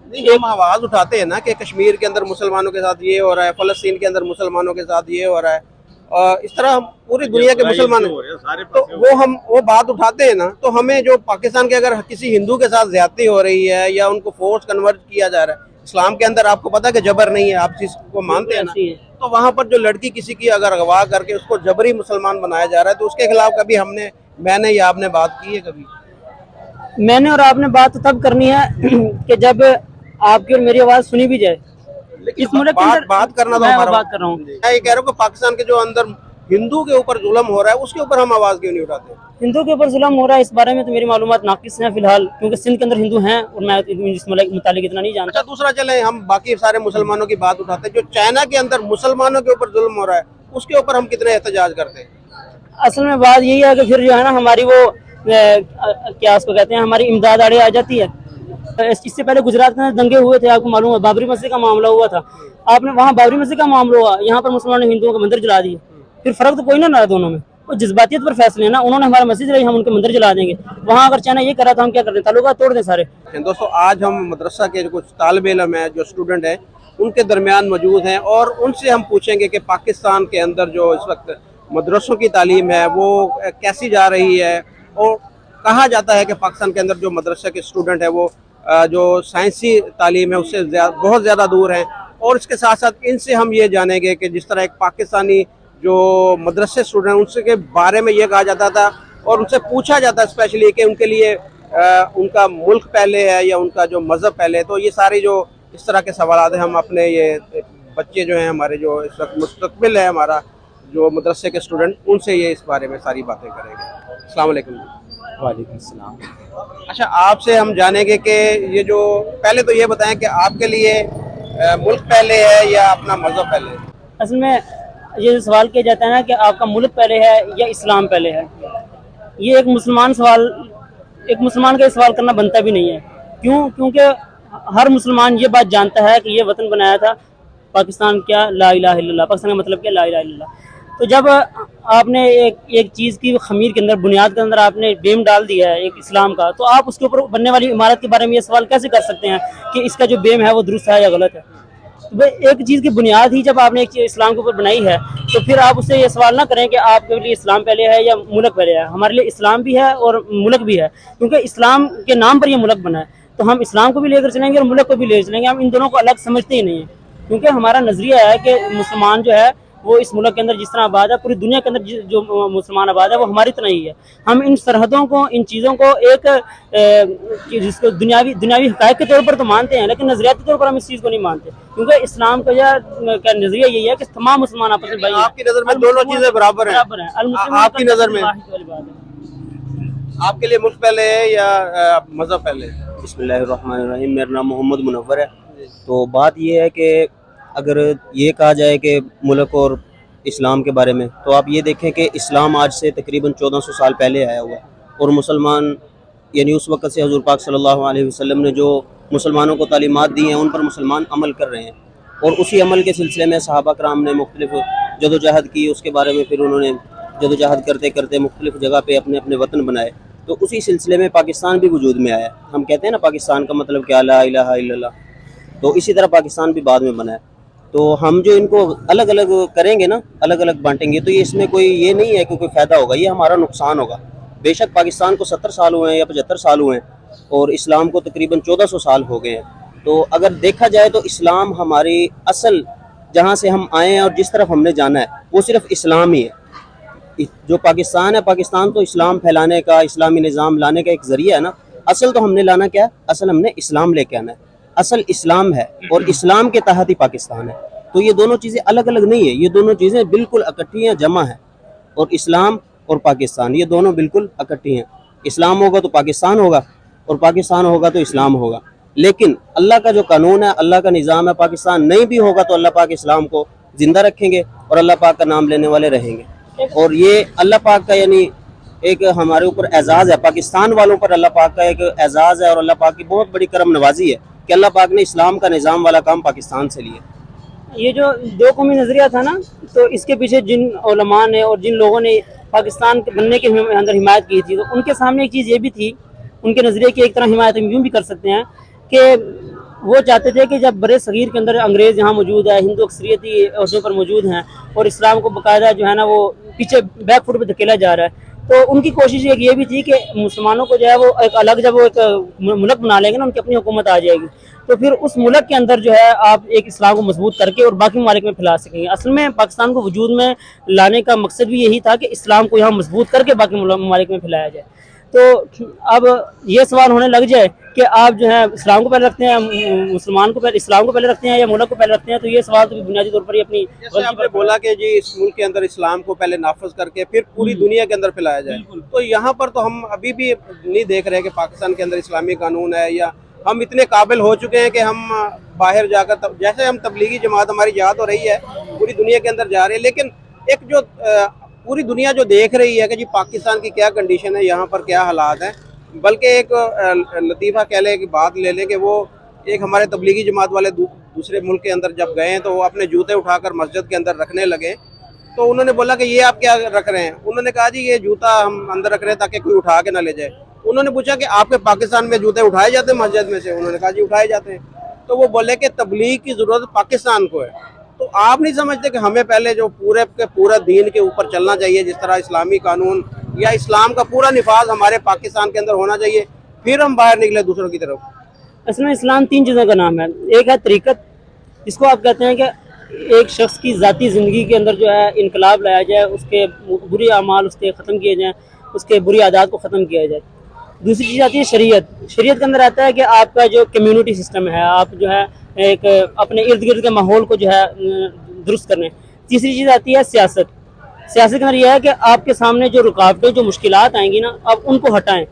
नहीं, हम आवाज उठाते हैं ना कि कश्मीर के अंदर मुसलमानों के साथ ये हो रहा है, फलस्तीन के अंदर मुसलमानों के साथ ये हो रहा है, और इस तरह हम पूरी दुनिया के मुसलमान, तो वो बात उठाते हैं ना, तो हमें जो पाकिस्तान के अगर किसी हिंदू के साथ ज्यादती हो रही है या उनको फोर्स कन्वर्ट किया जा रहा है, इस्लाम के अंदर आपको पता है कि जबर नहीं है, आप चीज को मानते हैं ना, तो वहां पर जो लड़की किसी की अगर अगवा करके उसको जबरी मुसलमान बनाया जा रहा है, तो उसके खिलाफ कभी मैंने या आपने बात की है कभी? मैंने और आपने बात तो तब करनी है कि जब आपकी और मेरी आवाज सुनी भी जाए। इस मुल्क के अंदर बात करना तो मैं हमारा, बात कर रहा हूँ। मैं ये कह रहा हूँ कि पाकिस्तान के जो अंदर हिंदू के ऊपर जुल्म हो रहा है उसके ऊपर हम आवाज क्यों नहीं उठाते? हिंदू के ऊपर जुल्म हो रहा है इस बारे में तो मेरी मालूमात नाकिस हैं फिलहाल, क्योंकि सिंध के अंदर हिंदू हैं और मैं इस मुतालिक इतना नहीं जानता। अच्छा, दूसरा चले, हम बाकी सारे मुसलमानों की बात उठाते हैं, जो चाइना के अंदर मुसलमानों के ऊपर जुल्म हो रहा है उसके ऊपर हम कितने एहतजाज करते हैं? असल में बात यही है कि फिर जो है ना हमारी वो क्या उसको कहते हैं, हमारी इमदाद आड़े आ जाती है। इससे पहले गुजरात के अंदर दंगे हुए थे, आपको मालूम है, बाबरी मस्जिद का मामला हुआ था। आपने वहाँ बाबरी मस्जिद का मामला हुआ, यहाँ पर मुसलमानों ने हिंदुओं के मंदिर जला दिए। फिर फर्क तो कोई ना रहा दोनों में, वो जज्बातियत पर फैसले है ना। उन्होंने हमारा मस्जिद जलाई, हम उनके मंदिर जला देंगे। वहाँ अगर चाइना ये करा तो हम क्या कर दें, ताल्लुकात तोड़ दें सारे। दोस्तों, आज हम मदरसा के कुछ तालिब इल्म हैं, जो स्टूडेंट हैं, उनके दरमियान मौजूद हैं और उनसे हम पूछेंगे कि पाकिस्तान के अंदर जो इस वक्त मदरसों की तालीम है वो कैसी जा रही है, और कहा जाता है कि पाकिस्तान के अंदर जो मदरसे के स्टूडेंट है वो जो साइंसी तालीम है उससे बहुत ज़्यादा दूर हैं। और इसके साथ साथ इनसे हम ये जानेंगे कि जिस तरह एक पाकिस्तानी जो मदरसे स्टूडेंट, उनसे के बारे में ये कहा जाता था और उनसे पूछा जाता स्पेशली कि उनके लिए उनका मुल्क पहले है या उनका जो मज़हब पहले है। तो ये सारी जो इस तरह के सवाल हैं हम अपने ये बच्चे जो हैं हमारे, जो इस वक्त मुस्तकबिल है हमारा, जो मदरसे के स्टूडेंट, उनसे ये इस बारे में सारी बातें करेंगे। अस्सलाम वालेकुम। वालेकुम सलाम। अच्छा, आपसे हम जानेंगे कि ये जो, पहले तो ये बताएं कि आपके लिए मुल्क पहले है या अपना मज़हब पहले है? असल में ये सवाल किया जाता है ना कि आपका मुल्क पहले है या इस्लाम पहले है, ये एक मुसलमान का ये सवाल करना बनता भी नहीं है। क्यों? क्योंकि हर मुसलमान ये बात जानता है कि ये वतन बनाया था पाकिस्तान, क्या ला इलाहा इल्लल्लाह, पाकिस्तान का मतलब क्या ला इलाहा इल्लल्लाह। तो जब आपने एक चीज़ की खमीर के अंदर, बुनियाद के अंदर आपने बेम डाल दिया है एक इस्लाम का, तो आप उसके ऊपर बनने वाली इमारत के बारे में ये सवाल कैसे कर सकते हैं कि इसका जो बेम है वो दुरुस्त है या गलत है? तो एक चीज़ की बुनियाद ही जब आपने एक चीज़ इस्लाम के ऊपर बनाई है, तो फिर आप उससे ये सवाल ना करें कि आपके लिए इस्लाम पहले है या मुल्क पहले है। हमारे लिए इस्लाम भी है और मुल्क भी है, क्योंकि इस्लाम के नाम पर ये मुल्क बना है। तो हम इस्लाम को भी लेकर चलेंगे और मुल्क को भी लेकर चलेंगे। हम इन दोनों को अलग समझते ही नहीं है, क्योंकि हमारा नज़रिया है कि मुसलमान जो है वो इस मुल्क के अंदर जिस तरह आबाद है, पूरी दुनिया के अंदर जो मुसलमान आबाद है वो हमारी तरह ही है। हम इन सरहदों को, इन चीज़ों को एक जिसको दुनियावी हक़ाइक़ के तौर पर तो मानते हैं, लेकिन नज़रियाती तौर पर हम इस चीज़ को नहीं मानते, क्योंकि इस्लाम का क्या नज़रिया यही है कि तमाम मुसलमान आपस में भाई हैं। आपकी नज़र में दोनों चीज़ें बराबर हैं? आपकी नज़र में आपके लिए मुल्क पहले है या मज़हब पहले? बिस्मिल्लाहिर्रहमानिर्रहीम। मेरा नाम मोहम्मद मुनव्वर है। तो बात ये है कि अगर ये कहा जाए कि मुल्क और इस्लाम के बारे में, तो आप ये देखें कि इस्लाम आज से तकरीबन 1400 साल पहले आया हुआ है, और मुसलमान यानी उस वक़्त से हुज़ूर पाक सल्लल्लाहु अलैहि वसल्लम ने जो मुसलमानों को तालीमात दी हैं उन पर मुसलमान अमल कर रहे हैं। और उसी अमल के सिलसिले में सहाबा कराम ने मुख्तलिफ़ जदोजहद की, उसके बारे में फिर उन्होंने जदोजहद करते करते मुख्तलिफ़ जगह पे अपने अपने वतन बनाए। तो उसी सिलसिले में पाकिस्तान भी वजूद में आया। हम कहते हैं ना पाकिस्तान का मतलब क्या, ला इलाहा इल्लल्लाह। तो इसी तरह पाकिस्तान भी बाद में बना है। तो हम जो इनको अलग अलग करेंगे ना, अलग अलग बांटेंगे, तो ये इसमें कोई ये नहीं है कि कोई फ़ायदा होगा, ये हमारा नुकसान होगा। बेशक पाकिस्तान को 70 साल हुए हैं या 75 साल हुए हैं और इस्लाम को तकरीबन 1400 साल हो गए हैं। तो अगर देखा जाए तो इस्लाम हमारी असल, जहाँ से हम आए हैं और जिस तरफ हमने जाना है, वो सिर्फ इस्लाम ही है। जो पाकिस्तान है, पाकिस्तान तो इस्लाम फैलाने का, इस्लामी निज़ाम लाने का एक ज़रिया है ना। असल तो हमने लाना क्या है, असल हमने इस्लाम लेके आना है। असल इस्लाम है और इस्लाम के तहत ही पाकिस्तान है। तो ये दोनों चीज़ें अलग अलग नहीं है, ये दोनों चीज़ें बिल्कुल इकट्ठी हैं, जमा है। और इस्लाम और पाकिस्तान ये दोनों बिल्कुल इकट्ठी हैं। इस्लाम होगा तो पाकिस्तान होगा और पाकिस्तान होगा तो इस्लाम होगा। लेकिन अल्लाह का जो कानून है, अल्लाह का निज़ाम है, पाकिस्तान नहीं भी होगा तो अल्लाह पाक इस्लाम को ज़िंदा रखेंगे और अल्लाह पाक का नाम लेने वाले रहेंगे। और ये अल्लाह पाक का यानी एक हमारे ऊपर एजाज़ है, पाकिस्तान वालों पर अल्लाह पाक का एक एजाज़ है और अल्लाह पाक की बहुत बड़ी करम नवाजी है कि अल्लाह पाक ने इस्लाम का निज़ाम वाला काम पाकिस्तान से लिया। ये जो दो कौमी नज़रिया था ना, तो इसके पीछे जिन उलमा ने और जिन लोगों ने पाकिस्तान के बनने के अंदर हिमायत की थी, तो उनके सामने एक चीज़ ये भी थी, उनके नज़रिए की एक तरह हिमायत हम यूँ भी कर सकते हैं कि وہ چاہتے تھے کہ جب برے صغیر کے اندر انگریز یہاں موجود ہے، ہندو اکثریتی عہدوں پر موجود ہیں اور اسلام کو باقاعدہ جو ہے نا وہ پیچھے بیک فوٹ پہ دھکیلا جا رہا ہے، تو ان کی کوشش ایک یہ بھی تھی کہ مسلمانوں کو جو ہے وہ ایک الگ جب وہ ایک ملک بنا لیں گے نا، ان کی اپنی حکومت آ جائے گی، تو پھر اس ملک کے اندر جو ہے آپ ایک اسلام کو مضبوط کر کے اور باقی ممالک میں پھیلا سکیں گے۔ اصل میں پاکستان کو وجود میں لانے کا مقصد بھی یہی تھا کہ اسلام کو یہاں مضبوط کر کے باقی ممالک میں پھیلایا جائے۔ تو اب یہ سوال ہونے لگ جائے کہ آپ جو ہے اسلام کو پہلے رکھتے ہیں، مسلمان کو پہلے، اسلام کو پہلے رکھتے ہیں یا ملک کو پہلے رکھتے ہیں، تو یہ سوال تو بنیادی طور پر ہی اپنی جیسے آپ نے بولا کہ جی اس ملک کے اندر اسلام کو پہلے نافذ کر کے پھر پوری دنیا کے اندر پھیلایا جائے، تو یہاں پر تو ہم ابھی بھی نہیں دیکھ رہے کہ پاکستان کے اندر اسلامی قانون ہے، یا ہم اتنے قابل ہو چکے ہیں کہ ہم باہر جا کر جیسے ہم تبلیغی جماعت ہماری جہاد ہو رہی ہے پوری دنیا کے اندر جا رہی ہے، لیکن ایک جو پوری دنیا جو دیکھ رہی ہے کہ جی پاکستان کی کیا کنڈیشن ہے، یہاں پر کیا حالات ہیں، بلکہ ایک لطیفہ کہہ لیں کہ بات لے لیں کہ وہ ایک ہمارے تبلیغی جماعت والے دوسرے ملک کے اندر جب گئے ہیں تو وہ اپنے جوتے اٹھا کر مسجد کے اندر رکھنے لگے، تو انہوں نے بولا کہ یہ آپ کیا رکھ رہے ہیں؟ انہوں نے کہا جی یہ جوتا ہم اندر رکھ رہے ہیں تاکہ کوئی اٹھا کے نہ لے جائے۔ انہوں نے پوچھا کہ آپ کے پاکستان میں جوتے اٹھائے جاتے ہیں مسجد میں سے؟ انہوں نے کہا جی اٹھائے جاتے ہیں۔ تو وہ بولے کہ تبلیغ کی ضرورت پاکستان کو ہے، تو آپ نہیں سمجھتے کہ ہمیں پہلے جو پورا دین کے اوپر چلنا چاہیے، جس طرح اسلامی قانون یا اسلام کا پورا نفاذ ہمارے پاکستان کے اندر ہونا چاہیے، پھر ہم باہر نکلے دوسروں کی طرف؟ اصل میں اسلام تین چیزوں کا نام ہے۔ ایک ہے طریقت، جس کو آپ کہتے ہیں کہ ایک شخص کی ذاتی زندگی کے اندر جو ہے انقلاب لایا جائے، اس کے بری اعمال اس کے ختم کیے جائیں، اس کے بری عادات کو ختم کیا جائے۔ دوسری چیز آتی ہے شریعت۔ شریعت کے اندر آتا ہے کہ آپ کا جو کمیونٹی سسٹم ہے، آپ جو ہے ایک اپنے ارد گرد کے ماحول کو جو ہے درست کرنے۔ تیسری چیز آتی ہے سیاست۔ سیاست کے اندر یہ ہے کہ آپ کے سامنے جو رکاوٹیں، جو مشکلات آئیں گی نا، آپ ان کو ہٹائیں۔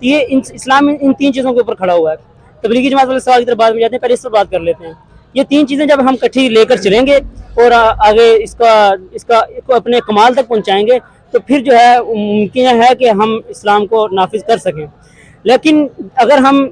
یہ اسلام ان تین چیزوں کے اوپر کھڑا ہوا ہے۔ تبلیغی جماعت والے سوال کی طرف بعد میں جاتے ہیں، پہلے اس پر بات کر لیتے ہیں۔ یہ تین چیزیں جب ہم کٹھی لے کر چلیں گے اور آگے اس کو اپنے کمال تک پہنچائیں گے، تو پھر جو ہے ممکن ہے کہ ہم اسلام کو نافذ کر سکیں۔ لیکن اگر ہم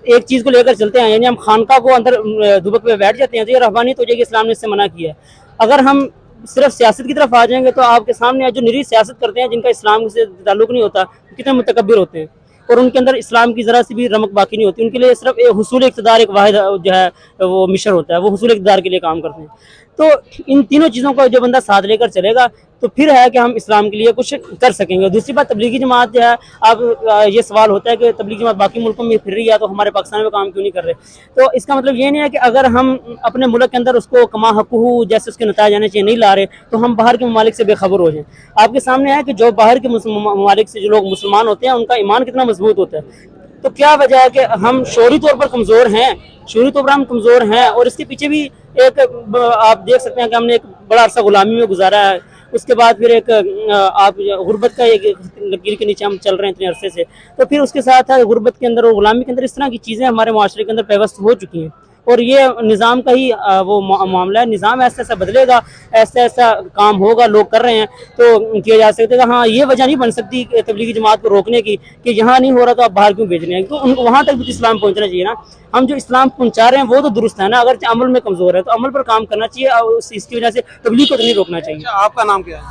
ایک چیز کو لے کر چلتے ہیں، یعنی ہم خانقاہ کو اندر دبک پہ بیٹھ جاتے ہیں، تو یہ رہبانیت ہو جائے گی، اسلام نے اس سے منع کیا ہے۔ اگر ہم صرف سیاست کی طرف آ جائیں گے تو آپ کے سامنے جو نری سیاست کرتے ہیں، جن کا اسلام سے تعلق نہیں ہوتا، کتنے متکبر ہوتے ہیں، اور ان کے اندر اسلام کی ذرا سی بھی رمق باقی نہیں ہوتی۔ ان کے لیے صرف حصول اقتدار ایک واحد جو ہے وہ مشن ہوتا ہے، وہ حصول اقتدار کے لیے کام کرتے ہیں۔ تو ان تینوں چیزوں کو جو بندہ ساتھ لے کر چلے گا تو پھر ہے کہ ہم اسلام کے لیے کچھ کر سکیں گے۔ دوسری بات، تبلیغی جماعت جو ہے، اب یہ سوال ہوتا ہے کہ تبلیغی جماعت باقی ملکوں میں پھر رہی ہے تو ہمارے پاکستان میں کام کیوں نہیں کر رہے؟ تو اس کا مطلب یہ نہیں ہے کہ اگر ہم اپنے ملک کے اندر اس کو کما حقوق جیسے اس کے نتائج آنے چاہیے نہیں لا رہے تو ہم باہر کے ممالک سے بے خبر ہو جائیں۔ آپ کے سامنے ہے کہ جو باہر کے ممالک سے جو لوگ مسلمان ہوتے ہیں، ان کا ایمان کتنا مضبوط ہوتا ہے۔ تو کیا وجہ ہے کہ ہم شعوری طور پر کمزور ہیں؟ شعوری طور پر ہم کمزور ہیں، اور اس کے پیچھے بھی ایک آپ دیکھ سکتے ہیں کہ ہم نے ایک بڑا عرصہ غلامی میں گزارا ہے، اس کے بعد پھر ایک آپ غربت کا ایک لکیر کے نیچے ہم چل رہے ہیں اتنے عرصے سے، تو پھر اس کے ساتھ غربت کے اندر اور غلامی کے اندر اس طرح کی چیزیں ہمارے معاشرے کے اندر پیوست ہو چکی ہیں، اور یہ نظام کا ہی وہ معاملہ ہے۔ نظام ایسا ایسا بدلے گا، ایسا ایسا کام ہوگا، لوگ کر رہے ہیں تو کیا جا سکتے گا۔ ہاں، یہ وجہ نہیں بن سکتی تبلیغی جماعت کو روکنے کی کہ یہاں نہیں ہو رہا تو آپ باہر کیوں بھیج رہے ہیں، تو ان کو وہاں تک بھی اسلام پہنچنا چاہیے نا۔ ہم جو اسلام پہنچا رہے ہیں وہ تو درست ہے نا، اگر عمل میں کمزور ہے تو عمل پر کام کرنا چاہیے، اور اس کی وجہ سے تبلیغ کو تو نہیں روکنا چاہیے۔ آپ کا نام کیا ہے؟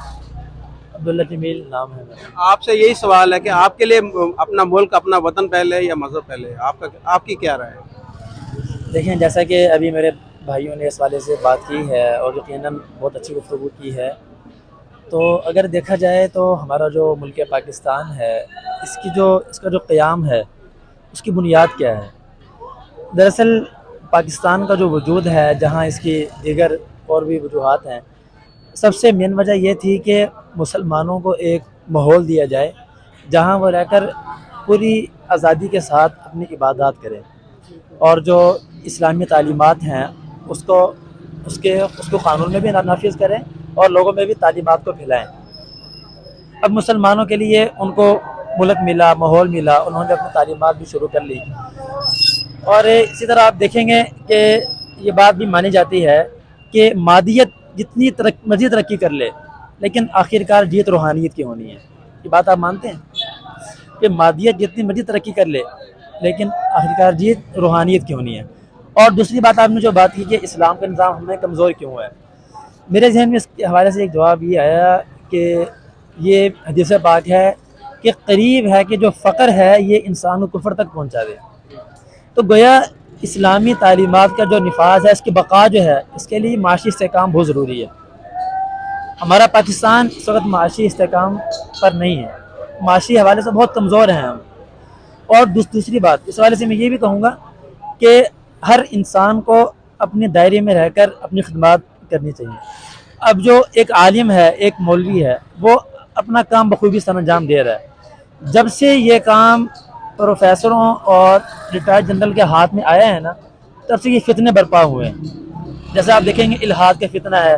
عبداللہ جمیل نام ہے میرا۔ آپ سے یہی سوال ہے کہ آپ کے لیے اپنا ملک، اپنا وطن پہلے یا مذہب پہلے؟ آپ کی کیا رائے ہے؟ دیکھیں، جیسا کہ ابھی میرے بھائیوں نے اس والے سے بات کی ہے اور یقیناً بہت اچھی گفتگو کی ہے، تو اگر دیکھا جائے تو ہمارا جو ملک پاکستان ہے، اس کا جو قیام ہے، اس کی بنیاد کیا ہے؟ دراصل پاکستان کا جو وجود ہے، جہاں اس کی دیگر اور بھی وجوہات ہیں، سب سے مین وجہ یہ تھی کہ مسلمانوں کو ایک ماحول دیا جائے جہاں وہ رہ کر پوری آزادی کے ساتھ اپنی عبادات کریں، اور جو اسلامی تعلیمات ہیں اس کو قانون میں بھی نافذ کریں اور لوگوں میں بھی تعلیمات کو پھیلائیں۔ اب مسلمانوں کے لیے ان کو ملک ملا، ماحول ملا، انہوں نے اپنی تعلیمات بھی شروع کر لی، اور اسی طرح آپ دیکھیں گے کہ یہ بات بھی مانی جاتی ہے کہ مادیت جتنی مزید ترقی کر لے لیکن آخرکار جیت روحانیت کی ہونی ہے۔ یہ بات آپ مانتے ہیں کہ مادیت جتنی مزید ترقی کر لے لیکن آخرکار جیت روحانیت کی ہونی ہے؟ اور دوسری بات آپ نے جو بات کی کہ اسلام کا نظام ہمیں کمزور کیوں ہے، میرے ذہن میں اس کے حوالے سے ایک جواب یہ آیا کہ یہ حدیث پاک ہے کہ قریب ہے کہ جو فقر ہے یہ انسان کو کفر تک پہنچا دے۔ تو گویا اسلامی تعلیمات کا جو نفاذ ہے، اس کی بقا جو ہے، اس کے لیے معاشی استحکام بہت ضروری ہے۔ ہمارا پاکستان اس وقت معاشی استحکام پر نہیں ہے، معاشی حوالے سے بہت کمزور ہیں ہم۔ اور دوسری بات اس حوالے سے میں یہ بھی کہوں گا کہ ہر انسان کو اپنے دائرے میں رہ کر اپنی خدمات کرنی چاہیے۔ اب جو ایک عالم ہے، ایک مولوی ہے، وہ اپنا کام بخوبی سر انجام دے رہا ہے۔ جب سے یہ کام پروفیسروں اور ریٹائرڈ جنرل کے ہاتھ میں آیا ہے نا، تب سے یہ فتنے برپا ہوئے ہیں۔ جیسے آپ دیکھیں گے الحاد کا فتنہ ہے،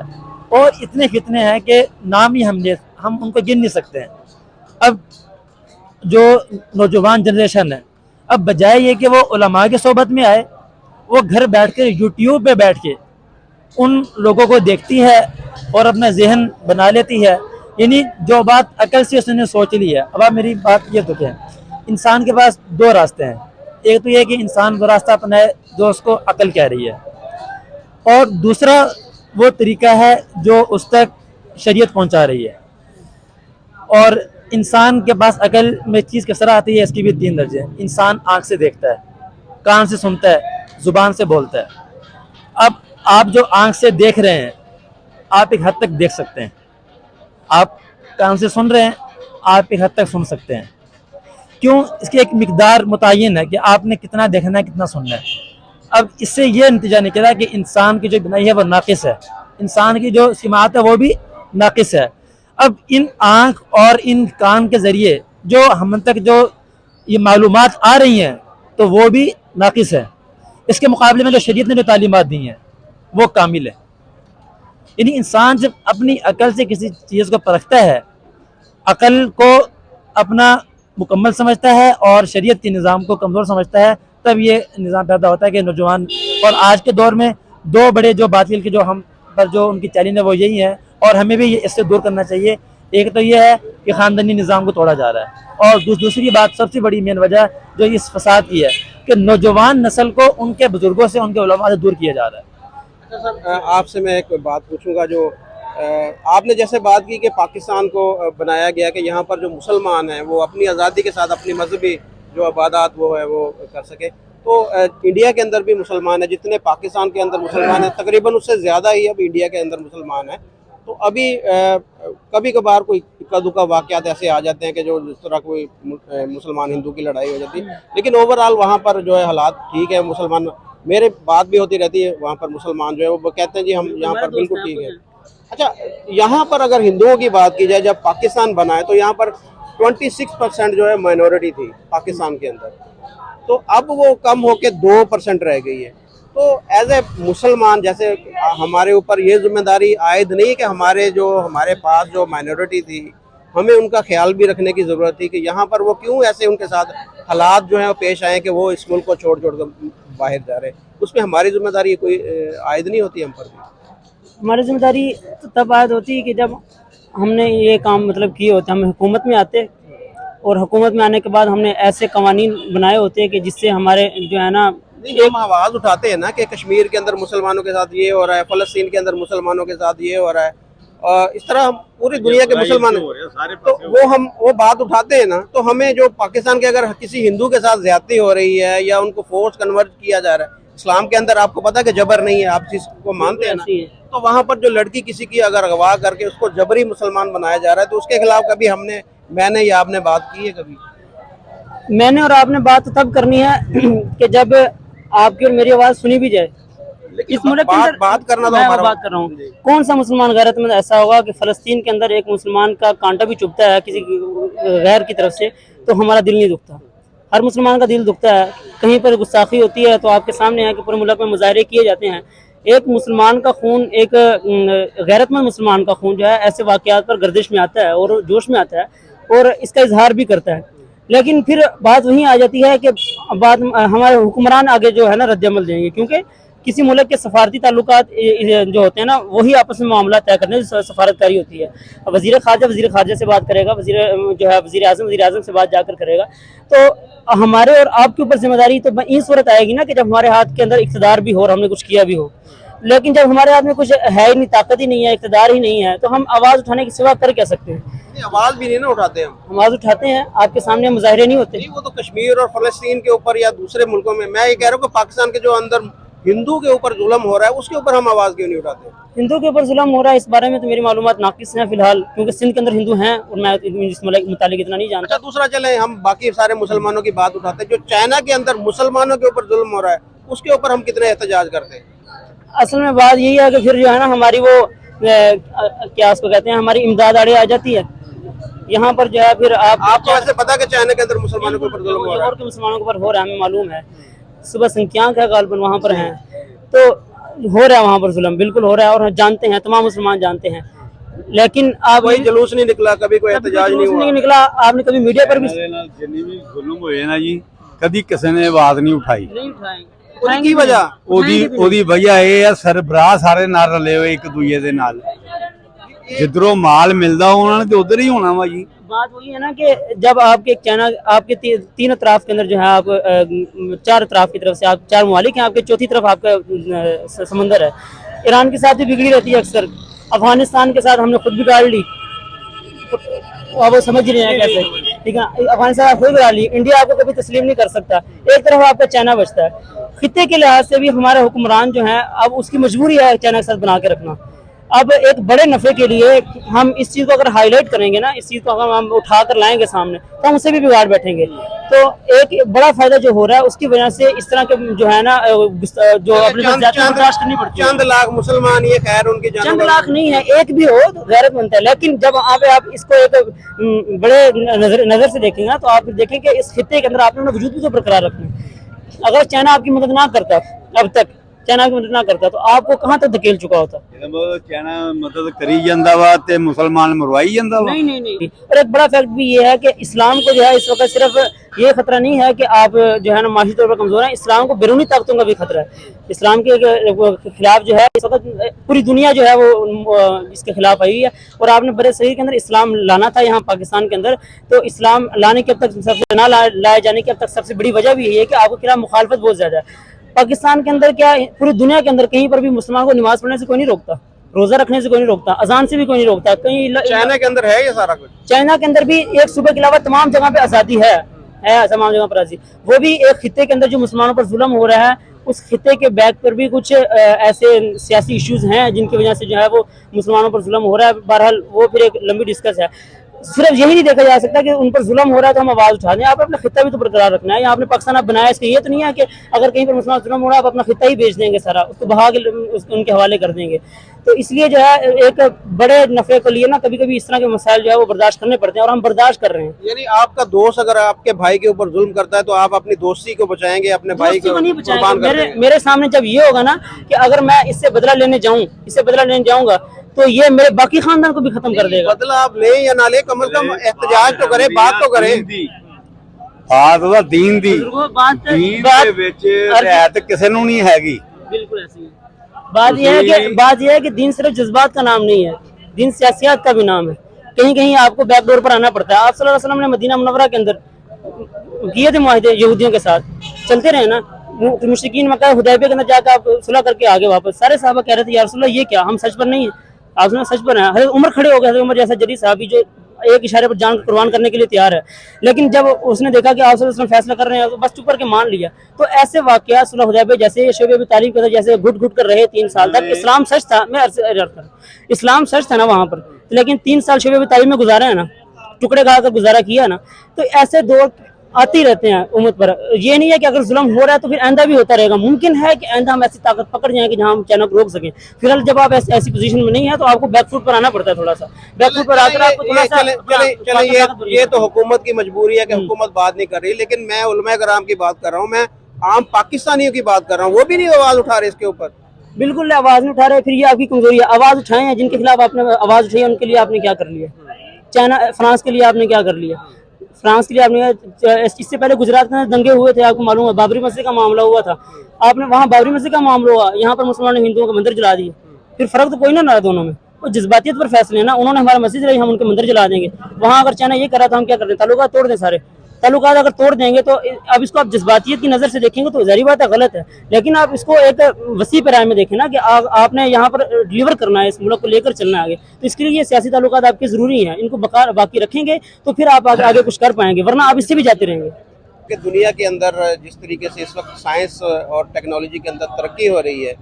اور اتنے فتنے ہیں کہ نام ہی ہم ان کو گن نہیں سکتے ہیں۔ اب جو نوجوان جنریشن ہے، اب بجائے یہ کہ وہ علماء کی صحبت میں آئے، وہ گھر بیٹھ کے یوٹیوب پہ بیٹھ کے ان لوگوں کو دیکھتی ہے اور اپنا ذہن بنا لیتی ہے، یعنی جو بات عقل سے اس نے سوچ لی ہے۔ اب آپ میری بات یہ تو کہ انسان کے پاس دو راستے ہیں، ایک تو یہ کہ انسان وہ راستہ اپنائے جو اس کو عقل کہہ رہی ہے، اور دوسرا وہ طریقہ ہے جو اس تک شریعت پہنچا رہی ہے۔ اور انسان کے پاس عقل میں چیز کس طرح آتی ہے، اس کی بھی 3 درجے ہیں۔ انسان آنکھ سے دیکھتا ہے، کان سے سنتا ہے، زبان سے بولتا ہے۔ اب آپ جو آنکھ سے دیکھ رہے ہیں، آپ ایک حد تک دیکھ سکتے ہیں، آپ کان سے سن رہے ہیں، آپ ایک حد تک سن سکتے ہیں۔ کیوں؟ اس کی ایک مقدار متعین ہے کہ آپ نے کتنا دیکھنا ہے، کتنا سننا ہے۔ اب اس سے یہ نتیجہ نکلا کہ انسان کی جو بنائی ہے وہ ناقص ہے، انسان کی جو سماعت ہے وہ بھی ناقص ہے۔ اب ان آنکھ اور ان کان کے ذریعے جو ہم تک جو یہ معلومات آ رہی ہیں تو وہ بھی ناقص ہے۔ اس کے مقابلے میں جو شریعت نے جو تعلیمات دی ہیں وہ کامل ہے۔ یعنی انسان جب اپنی عقل سے کسی چیز کو پرکھتا ہے، عقل کو اپنا مکمل سمجھتا ہے اور شریعت کے نظام کو کمزور سمجھتا ہے، تب یہ نظام پیدا ہوتا ہے کہ نوجوان، اور آج کے دور میں 2 بڑے جو باطل کے جو ہم پر جو ان کی چیلنج ہے وہ یہی ہے، اور ہمیں بھی اس سے دور کرنا چاہیے۔ ایک تو یہ ہے کہ خاندانی نظام کو توڑا جا رہا ہے، اور دوسری بات سب سے بڑی مین وجہ جو اس فساد کی ہے کہ نوجوان نسل کو ان کے بزرگوں سے، ان کے علماء سے دور کیا جا رہا ہے۔ اچھا سر، آپ سے میں ایک بات پوچھوں گا، جو آپ نے جیسے بات کی کہ پاکستان کو بنایا گیا کہ یہاں پر جو مسلمان ہیں وہ اپنی آزادی کے ساتھ اپنی مذہبی جو عبادات وہ ہے وہ کر سکے، تو انڈیا کے اندر بھی مسلمان ہیں، جتنے پاکستان کے اندر مسلمان ہیں تقریباً اس سے زیادہ ہی اب انڈیا کے اندر مسلمان ہیں۔ تو ابھی کبھی کبھار کوئی اکا دکا واقعات ایسے آ جاتے ہیں کہ جو جس طرح کوئی مسلمان ہندو کی لڑائی ہو جاتی ہے، لیکن اوورآل وہاں پر جو ہے حالات ٹھیک ہے۔ مسلمان، میرے بات بھی ہوتی رہتی ہے وہاں پر، مسلمان جو ہے وہ کہتے ہیں جی ہم یہاں پر بالکل ٹھیک ہے۔ اچھا، یہاں پر اگر ہندوؤں کی بات کی جائے، جب پاکستان بنا ہے تو یہاں پر 26% جو ہے مائنورٹی تھی پاکستان کے اندر، تو اب وہ کم ہو کے 2% رہ گئی ہے۔ تو ایز اے مسلمان، جیسے ہمارے اوپر یہ ذمہ داری عائد نہیں کہ ہمارے پاس جو مائنورٹی تھی ہمیں ان کا خیال بھی رکھنے کی ضرورت تھی کہ یہاں پر وہ کیوں ایسے ان کے ساتھ حالات جو ہیں وہ پیش آئے کہ وہ اس ملک کو چھوڑ کر باہر جا رہے، اس میں ہماری ذمہ داری کوئی عائد نہیں ہوتی ہم پر بھی؟ ہماری ذمہ داری تب عائد ہوتی ہے کہ جب ہم نے یہ کام مطلب کیے ہوتے، ہم حکومت میں آتے، اور حکومت میں آنے کے بعد ہم نے ایسے قوانین بنائے ہوتے ہیں کہ جس سے ہمارے جو ہے نا، ہم آواز اٹھاتے ہیں نا کہ کشمیر کے اندر مسلمانوں کے ساتھ یہ ہو رہا ہے، فلسطین کے اندر مسلمانوں کے ساتھ یہ ہو رہا ہے، اور اس طرح ہم پوری دنیا کے مسلمان، تو وہ بات اٹھاتے ہیں نا، تو ہمیں جو پاکستان کے اگر کسی ہندو کے ساتھ زیادتی ہو رہی ہے یا ان کو فورس کنورٹ کیا جا رہا ہے، اسلام کے اندر آپ کو پتا کہ جبر نہیں ہے، آپ چیز کو مانتے ہیں نا، تو وہاں پر جو لڑکی کسی کی اگر اغوا کر کے اس کو جبری مسلمان بنایا جا رہا ہے، تو اس کے خلاف کبھی میں نے یا آپ نے بات کی ہے؟ کبھی میں نے اور آپ نے بات تب کرنی ہے کہ جب آپ کی اور میری آواز سنی بھی جائے۔ اس ملک کے اندر بات کرنا تو میں ہمارا بات کر رہا ہوں، کون سا مسلمان غیرت مند ایسا ہوگا کہ فلسطین کے اندر ایک مسلمان کا کانٹا بھی چبھتا ہے کسی غیر کی طرف سے تو ہمارا دل نہیں دکھتا؟ ہر مسلمان کا دل دکھتا ہے۔ کہیں پر گستاخی ہوتی ہے تو آپ کے سامنے ہے کہ پورے ملک میں مظاہرے کیے جاتے ہیں۔ ایک مسلمان کا خون، ایک غیرت مند مسلمان کا خون جو ہے ایسے واقعات پر گردش میں آتا ہے اور جوش میں آتا ہے اور اس کا اظہار بھی کرتا ہے، لیکن پھر بات وہیں آ جاتی ہے کہ ہمارے حکمران آگے جو ہے نا رد عمل دیں گے، کیونکہ کسی ملک کے سفارتی تعلقات جو ہوتے ہیں نا وہی آپس میں معاملات طے کرنے سے سفارتکاری ہوتی ہے۔ وزیر خارجہ سے بات کرے گا، وزیر اعظم سے بات جا کر کرے گا، تو ہمارے اور آپ کے اوپر ذمہ داری تو اس صورت آئے گی نا کہ جب ہمارے ہاتھ کے اندر اقتدار بھی ہو اور ہم نے کچھ کیا بھی ہو۔ لیکن جب ہمارے ہاتھ میں کچھ ہے ہی نہیں، طاقت ہی نہیں ہے، اقتدار ہی نہیں ہے، تو ہم آواز اٹھانے کے سوا کر کیا سکتے ہیں؟ نہیں، آواز بھی نہیں نا اٹھاتے ہم، آواز اٹھاتے ہیں، آپ کے سامنے مظاہرے نہیں ہوتے؟ نہیں وہ تو کشمیر اور فلسطین کے اوپر یا دوسرے ملکوں میں یہ کہہ رہا ہوں کہ پاکستان کے جو اندر ہندو کے اوپر ظلم ہو رہا ہے اس کے اوپر ہم آواز کیوں نہیں اٹھاتے؟ ہندو کے اوپر ظلم ہو رہا ہے اس بارے میں تو میری معلومات ناقص ہیں فی الحال، کیونکہ سندھ کے اندر ہندو ہیں اور میں اس متعلق اتنا نہیں جانتا۔ اچھا دوسرا چلیں ہم باقی سارے مسلمانوں کی بات اٹھاتے ہیں، جو چائنا کے اندر مسلمانوں کے اوپر ظلم ہو رہا ہے اس کے اوپر ہم کتنے احتجاج کرتے ہیں؟ اصل میں بات یہی ہے کہ پھر جو ہے نا ہماری وہ کیا اس کو کہتے ہیں، ہماری امداد آڑے آ جاتی ہے یہاں پر جو ہے، پھر آپ کو ویسے پتا کہ چائنا کے اندر مسلمانوں کے اوپر ظلم ہو رہا لاہور کے مسلمانوں کے اوپر ہو رہا ہے، ہمیں معلوم ہے، صبح سنکیانک ہے غالباً وہاں پر ہیں، تو ہو رہا ہے وہاں پر ظلم، بالکل ہو رہا ہے، اور جانتے ہیں، تمام مسلمان جانتے ہیں، لیکن ہے؟ آپ کوئی جلوس نہیں نکلا، کبھی کوئی احتجاج نہیں ہوا؟ نہیں نکلا، آپ نے کبھی میڈیا پر بھی جنی بھی ظلم ہوئے نا جی کدی کسی نے آواز نہیں اٹھائی۔ نہیں اٹھائیں ਉਹਦੀ ਕੀ ਵਜ੍ਹਾ? ਉਹਦੀ ਵਜ੍ਹਾ ਇਹ ਹੈ ਸਰਬਰਾਹ ਸਾਰੇ ਨਾਲ ਰਲੇ ਹੋਏ ਇੱਕ ਦੂਜੇ ਦੇ ਨਾਲ, ਜਿੱਧਰੋਂ ਮਾਲ ਮਿਲਦਾ ਉਹਨਾਂ ਨੇ ਤੇ ਉਧਰ ਹੀ ਹੋਣਾ ਵਾ ਜੀ۔ بات وہی ہے نا کہ جب آپ کے چائنا آپ کے تین اطراف کے اندر جو ہے، آپ چار اطراف کی طرف سے آپ چار ممالک ہیں، آپ کے چوتھی طرف آپ کا سمندر ہے، ایران کے ساتھ بھی بگڑی رہتی ہے اکثر، افغانستان کے ساتھ ہم نے خود بگاڑ لی، آپ وہ سمجھ رہے ہیں کیسے، ٹھیک ہے، افغانستان آپ خود بگاڑ لی، انڈیا آپ کو کبھی تسلیم نہیں کر سکتا، ایک طرف آپ کا چائنا بچتا ہے، خطے کے لحاظ سے بھی ہمارے حکمران جو ہیں اب اس کی مجبوری ہے چائنا کے ساتھ بنا کے رکھنا۔ اب ایک بڑے نفع کے لیے ہم اس چیز کو اگر ہائی لائٹ کریں گے نا، اس چیز کو اگر ہم اٹھا کر لائیں گے سامنے، تو ہم اسے بھی بگاڑ بیٹھیں گے، تو ایک بڑا فائدہ جو ہو رہا ہے اس کی وجہ سے اس طرح کے جو ہے نا جو اپنے ساتھ زیادتی برداشت کرنی پڑتی ہے۔ چند لاکھ مسلمان یہ خیر ان کی چند جانوں لاکھ نہیں ہے، ایک بھی ہو تو غیرت مند ہے، لیکن جب آپ اس کو ایک بڑے نظر سے دیکھیں گا تو آپ دیکھیں کہ اس خطے کے اندر آپ نے وجود بھی تو برقرار رکھنا ہے۔ اگر چائنا آپ کی مدد نہ کرتا، اب تک چائنا کی مدد نہ کرتا تو آپ کو کہاں تک دھکیل چکا ہوتا؟ چائنا مدد کری جاندہ وا تے مسلمان مروائی جاندہ وا۔ نہیں، اور ایک بڑا فیکٹ بھی یہ ہے کہ اسلام کو جو ہے اس وقت صرف یہ خطرہ نہیں ہے کہ آپ جو ہے نا معاشی طور پر کمزور ہیں، اسلام کو بیرونی طاقتوں کا بھی خطرہ ہے، اسلام کے خلاف جو ہے اس وقت پوری دنیا جو ہے وہ اس کے خلاف آئی ہے، اور آپ نے بڑے صغیر کے اندر اسلام لانا تھا یہاں پاکستان کے اندر، تو اسلام لانے کے اب تک سب سے نہ لائے جانے کی اب تک سب سے بڑی وجہ بھی یہی ہے کہ آپ کے خلاف مخالفت بہت زیادہ ہے۔ پاکستان کے اندر کیا پوری دنیا کے اندر کہیں پر بھی مسلمان کو نماز پڑھنے سے کوئی نہیں روکتا، روزہ رکھنے سے کوئی نہیں روکتا، اذان سے بھی کوئی نہیں روکتا، کہیں چائنا کے اندر ہے یہ سارا کچھ؟ چائنا کے اندر بھی ایک صوبے کے علاوہ تمام جگہ پہ آزادی ہے تمام جگہ پر آزادی، وہ بھی ایک خطے کے اندر جو مسلمانوں پر ظلم ہو رہا ہے اس خطے کے بیک پر بھی کچھ ایسے سیاسی ایشوز ہیں جن کی وجہ سے جو ہے وہ مسلمانوں پر ظلم ہو رہا ہے، بہرحال وہ پھر ایک لمبی ڈسکس ہے۔ صرف یہی نہیں دیکھا جا سکتا کہ ان پر ظلم ہو رہا ہے تو ہم آواز اٹھا دیں، آپ اپنا خطہ بھی تو برقرار رکھنا ہے، یا آپ نے پاکستان آپ بنایا اس کے یہ تو نہیں ہے کہ اگر کہیں پر مسلمان ظلم ہو رہا ہے آپ اپنا خطہ ہی بیچ دیں گے، سارا اس کو بہا کے ان کے حوالے کر دیں گے، تو اس لیے جو ہے ایک بڑے نفع کے لیے نا کبھی کبھی اس طرح کے مسائل جو ہے وہ برداشت کرنے پڑتے ہیں، اور ہم برداشت کر رہے ہیں۔ یعنی آپ کا دوست اگر آپ کے بھائی کے اوپر ظلم کرتا ہے تو آپ اپنی دوستی کو بچائیں گے، اپنے بھائی دوستی کو کو نہیں بچائیں قربان گے، کر دیں گے؟ میرے سامنے جب یہ ہوگا نا کہ اگر میں اس سے بدلہ لینے جاؤں گا تو یہ میرے باقی خاندان کو بھی ختم کر دے گا۔ بدلہ آپ لیں یا نہ لیں، کم از کم احتجاج تو کریں، بات تو کریں۔ بات دا دین دی، بات دین دے وچ رعایت کسے نوں نہیں ہے گی۔ بالکل ایسی ہے، بات یہ ہے کہ دین صرف جذبات کا نام نہیں ہے، دین سیاسیات کا بھی نام ہے، کہیں کہیں آپ کو بیک ڈور پر آنا پڑتا ہے۔ آپ صلی اللہ علیہ وسلم نے مدینہ منورہ کے اندر کیے تھے معاہدے یہودیوں کے ساتھ، چلتے رہے نا، مشرکین مکہ حدیبیہ کے اندر جا کے آپ صلح کر کے آگے واپس، سارے صحابہ کہہ رہے تھے یا رسول اللہ یہ کیا، ہم سچ پر نہیں ہیں؟ آپ نے سچ پر ہیں، حضرت عمر کھڑے ہو گئے، حضرت عمر جیسا جلیل صحابی جو ایک اشارے پر جان قربان کرنے کے لیے تیار ہے، لیکن جب اس نے دیکھا کہ آپ صلی اللہ علیہ وسلم فیصلہ کر رہے ہیں تو بس چپ کر کے مان لیا۔ تو ایسے واقعات صلح حدیبیہ جیسے شعیب ابی طالب کے جیسے گھٹ گھٹ کر رہے 3 سال تک، اسلام سچ تھا، میں عرض کر رہا ہوں اسلام سچ تھا نا وہاں پر، لیکن 3 سال شعیب ابی طالب میں گزارے ہیں نا، ٹکڑے کھا کر گزارا کیا نا، تو ایسے دور آتی رہتے ہیں امت پر، یہ نہیں ہے کہ اگر ظلم ہو رہا ہے تو پھر آئندہ بھی ہوتا رہے گا، ممکن ہے کہ آئندہ ہم ایسی طاقت پکڑ جائیں کہ جہاں ہم چائنا کو روک سکیں، فی الحال جب آپ ایسی پوزیشن میں نہیں ہیں تو آپ کو بیک فوٹ پر آنا پڑتا ہے، تھوڑا سا بیک فوٹ پر آ کر آپ کو تھوڑا سا یہ تو حکومت کی مجبوری ہے کہ حکومت بات نہیں کر رہی، لیکن میں علماء کرام کی بات کر رہا ہوں، میں عام پاکستانیوں کی بات کر رہا ہوں، وہ بھی نہیں آواز اٹھا رہے اس کے اوپر۔ بالکل آواز نہیں اٹھا رہے، پھر یہ آپ کی کمزوری ہے، آواز اٹھائیں ہیں جن کے خلاف آپ نے آواز اٹھائی ہے ان کے لیے آپ نے کیا کر لیا، چائنا فرانس کے لیے آپ نے کیا کر لیا، فرانس کے لیے آپ نے اس سے پہلے گجرات میں دنگے ہوئے تھے، آپ کو معلوم ہے، بابری مسجد کا معاملہ ہوا تھا، آپ نے وہاں بابری مسجد کا معاملہ ہوا، یہاں پر مسلمانوں نے ہندوؤں کے مندر جلا دیے، پھر فرق تو کوئی نہ رہا دونوں میں، وہ جذباتیت پر فیصلے ہیں نا، انہوں نے ہمارا مسجد رہی، ہم ان کے مندر جلا دیں گے، وہاں اگر چائنا یہ کرا تو ہم کیا کر دیں، تعلقات توڑ دیں سارے، ताल्लुकात अगर तोड़ देंगे तो अब इसको आप जज्बातियत की नज़र से देखेंगे तो ज़ाहिर बात है गलत है, लेकिन आप इसको एक वसी पैराए में देखें ना कि आपने यहाँ पर डिलीवर करना है, इस मुल्क को लेकर चलना है आगे, तो इसके लिए ये सियासी ताल्लुकात आपके ज़रूरी हैं, इनको बाकी रखेंगे तो फिर आप आगे कुछ कर पाएंगे, वरना आप इससे भी जाते रहेंगे। कि दुनिया के अंदर जिस तरीके से इस वक्त साइंस और टेक्नोलॉजी के अंदर तरक्की हो रही है,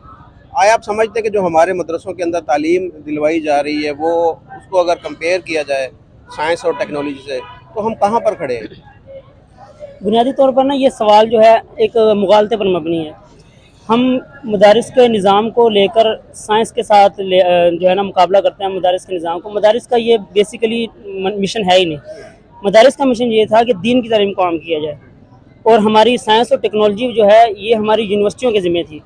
आया आप समझते हैं कि जो हमारे मदरसों के अंदर तालीम दिलवाई जा रही है वो उसको अगर कंपेयर किया जाए साइंस और टेक्नोलॉजी से तो हम कहाँ पर खड़े हैं? बुनियादी तौर पर ना ये सवाल जो है एक मुगालते पर मबनी है। हम मदारिस के निज़ाम को लेकर साइंस के साथ जो है ना मुकाबला करते हैं मदारिस के निज़ाम को। मदारिस का ये बेसिकली मिशन है ही नहीं। मदारिस का मिशन ये था कि दीन की तालीम को आम किया जाए, और हमारी साइंस और टेक्नोलॉजी जो है ये हमारी यूनिवर्सिटियों के ज़िम्मे थी,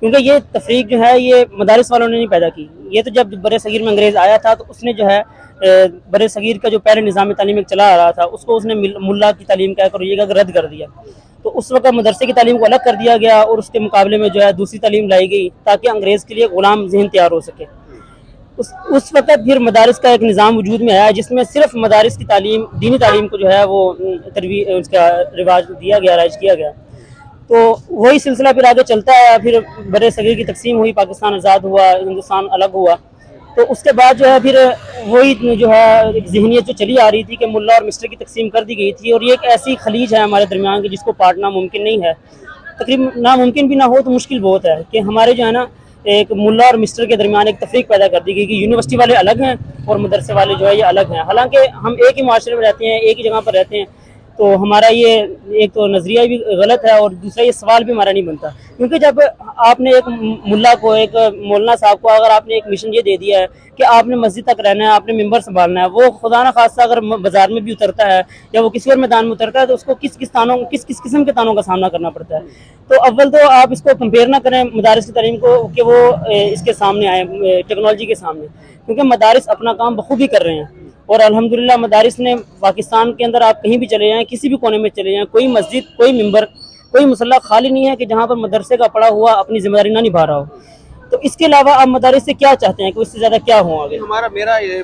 क्योंकि ये तफरीक जो है ये मदारिस वालों ने नहीं पैदा की। ये तो जब बड़े सगीर में अंग्रेज़ आया था तो उसने जो है बड़े सगीर का जो पहले निज़ाम तालीम चला आ रहा था उसको उसने मुल्ला की तालीम क्या करिएगा रद्द कर दिया। तो उस वक्त मदरसे की तालीम को अलग कर दिया गया और उसके मुकाबले में जो है दूसरी तालीम लाई गई ताकि अंग्रेज़ के लिए ग़ुलाम ज़हन तैयार हो सके। उस वक्त फिर मदारिस का एक निज़ाम वजूद में आया जिसमें सिर्फ मदारिस की तालीम, दीनी तालीम को जो है वो उसका रिवाज दिया गया, राइज किया गया। तो वही सिलसिला फिर आगे चलता है। फिर बड़े सगीर की तकसीम हुई, पाकिस्तान आज़ाद हुआ, हिंदुस्तान अलग हुआ, तो उसके बाद जो है फिर वही जो है एक ज़हनियत जो चली आ रही थी कि मुल्ला और मिस्टर की तकसीम कर दी गई थी, और ये एक ऐसी खलीज है हमारे दरमियान की जिसको पाटना मुमकिन नहीं है। तकरीबन नामुमकिन भी ना हो तो मुश्किल बहुत है कि हमारे जो है ना एक मुल्ला और मिस्टर के दरमियान एक तफरीक पैदा कर दी गई कि यूनिवर्सिटी वाले अलग हैं और मदरसे वाले जो है ये अलग हैं। हालांकि हम एक ही माशरे में रहते हैं, एक ही जगह पर रहते हैं, तो हमारा ये एक तो नज़रिया भी गलत है और दूसरा ये सवाल भी हमारा नहीं बनता। क्योंकि जब आपने एक मुल्ला को, एक मौलाना साहब को अगर आपने एक मिशन ये दे दिया है कि आपने मस्जिद तक रहना है, आपने मिंबर संभालना है, वो खुदा न खास्ता अगर बाजार में भी उतरता है या वो किसी और मैदान में उतरता है तो उसको किस किस्म के तानों का सामना करना पड़ता है। तो अव्वल तो आप इसको कंपेयर ना करें मदारिस की तालीम को कि वो इसके सामने आए टेक्नोलॉजी के सामने, क्योंकि मदारिस अपना काम बखूबी कर रहे हैं। और अल्हम्दुलिल्लाह मदारिस ने पाकिस्तान के अंदर आप कहीं भी चले जाएँ, किसी भी कोने में चले जाएँ, कोई मस्जिद, कोई मिंबर, कोई मुसल्ला खाली नहीं है कि जहाँ पर मदरसे का पड़ा हुआ अपनी जिम्मेदारी ना निभा रहा हो। तो इसके अलावा आप मदारिस से क्या चाहते हैं कि उससे ज़्यादा क्या हो आगे? मेरा ये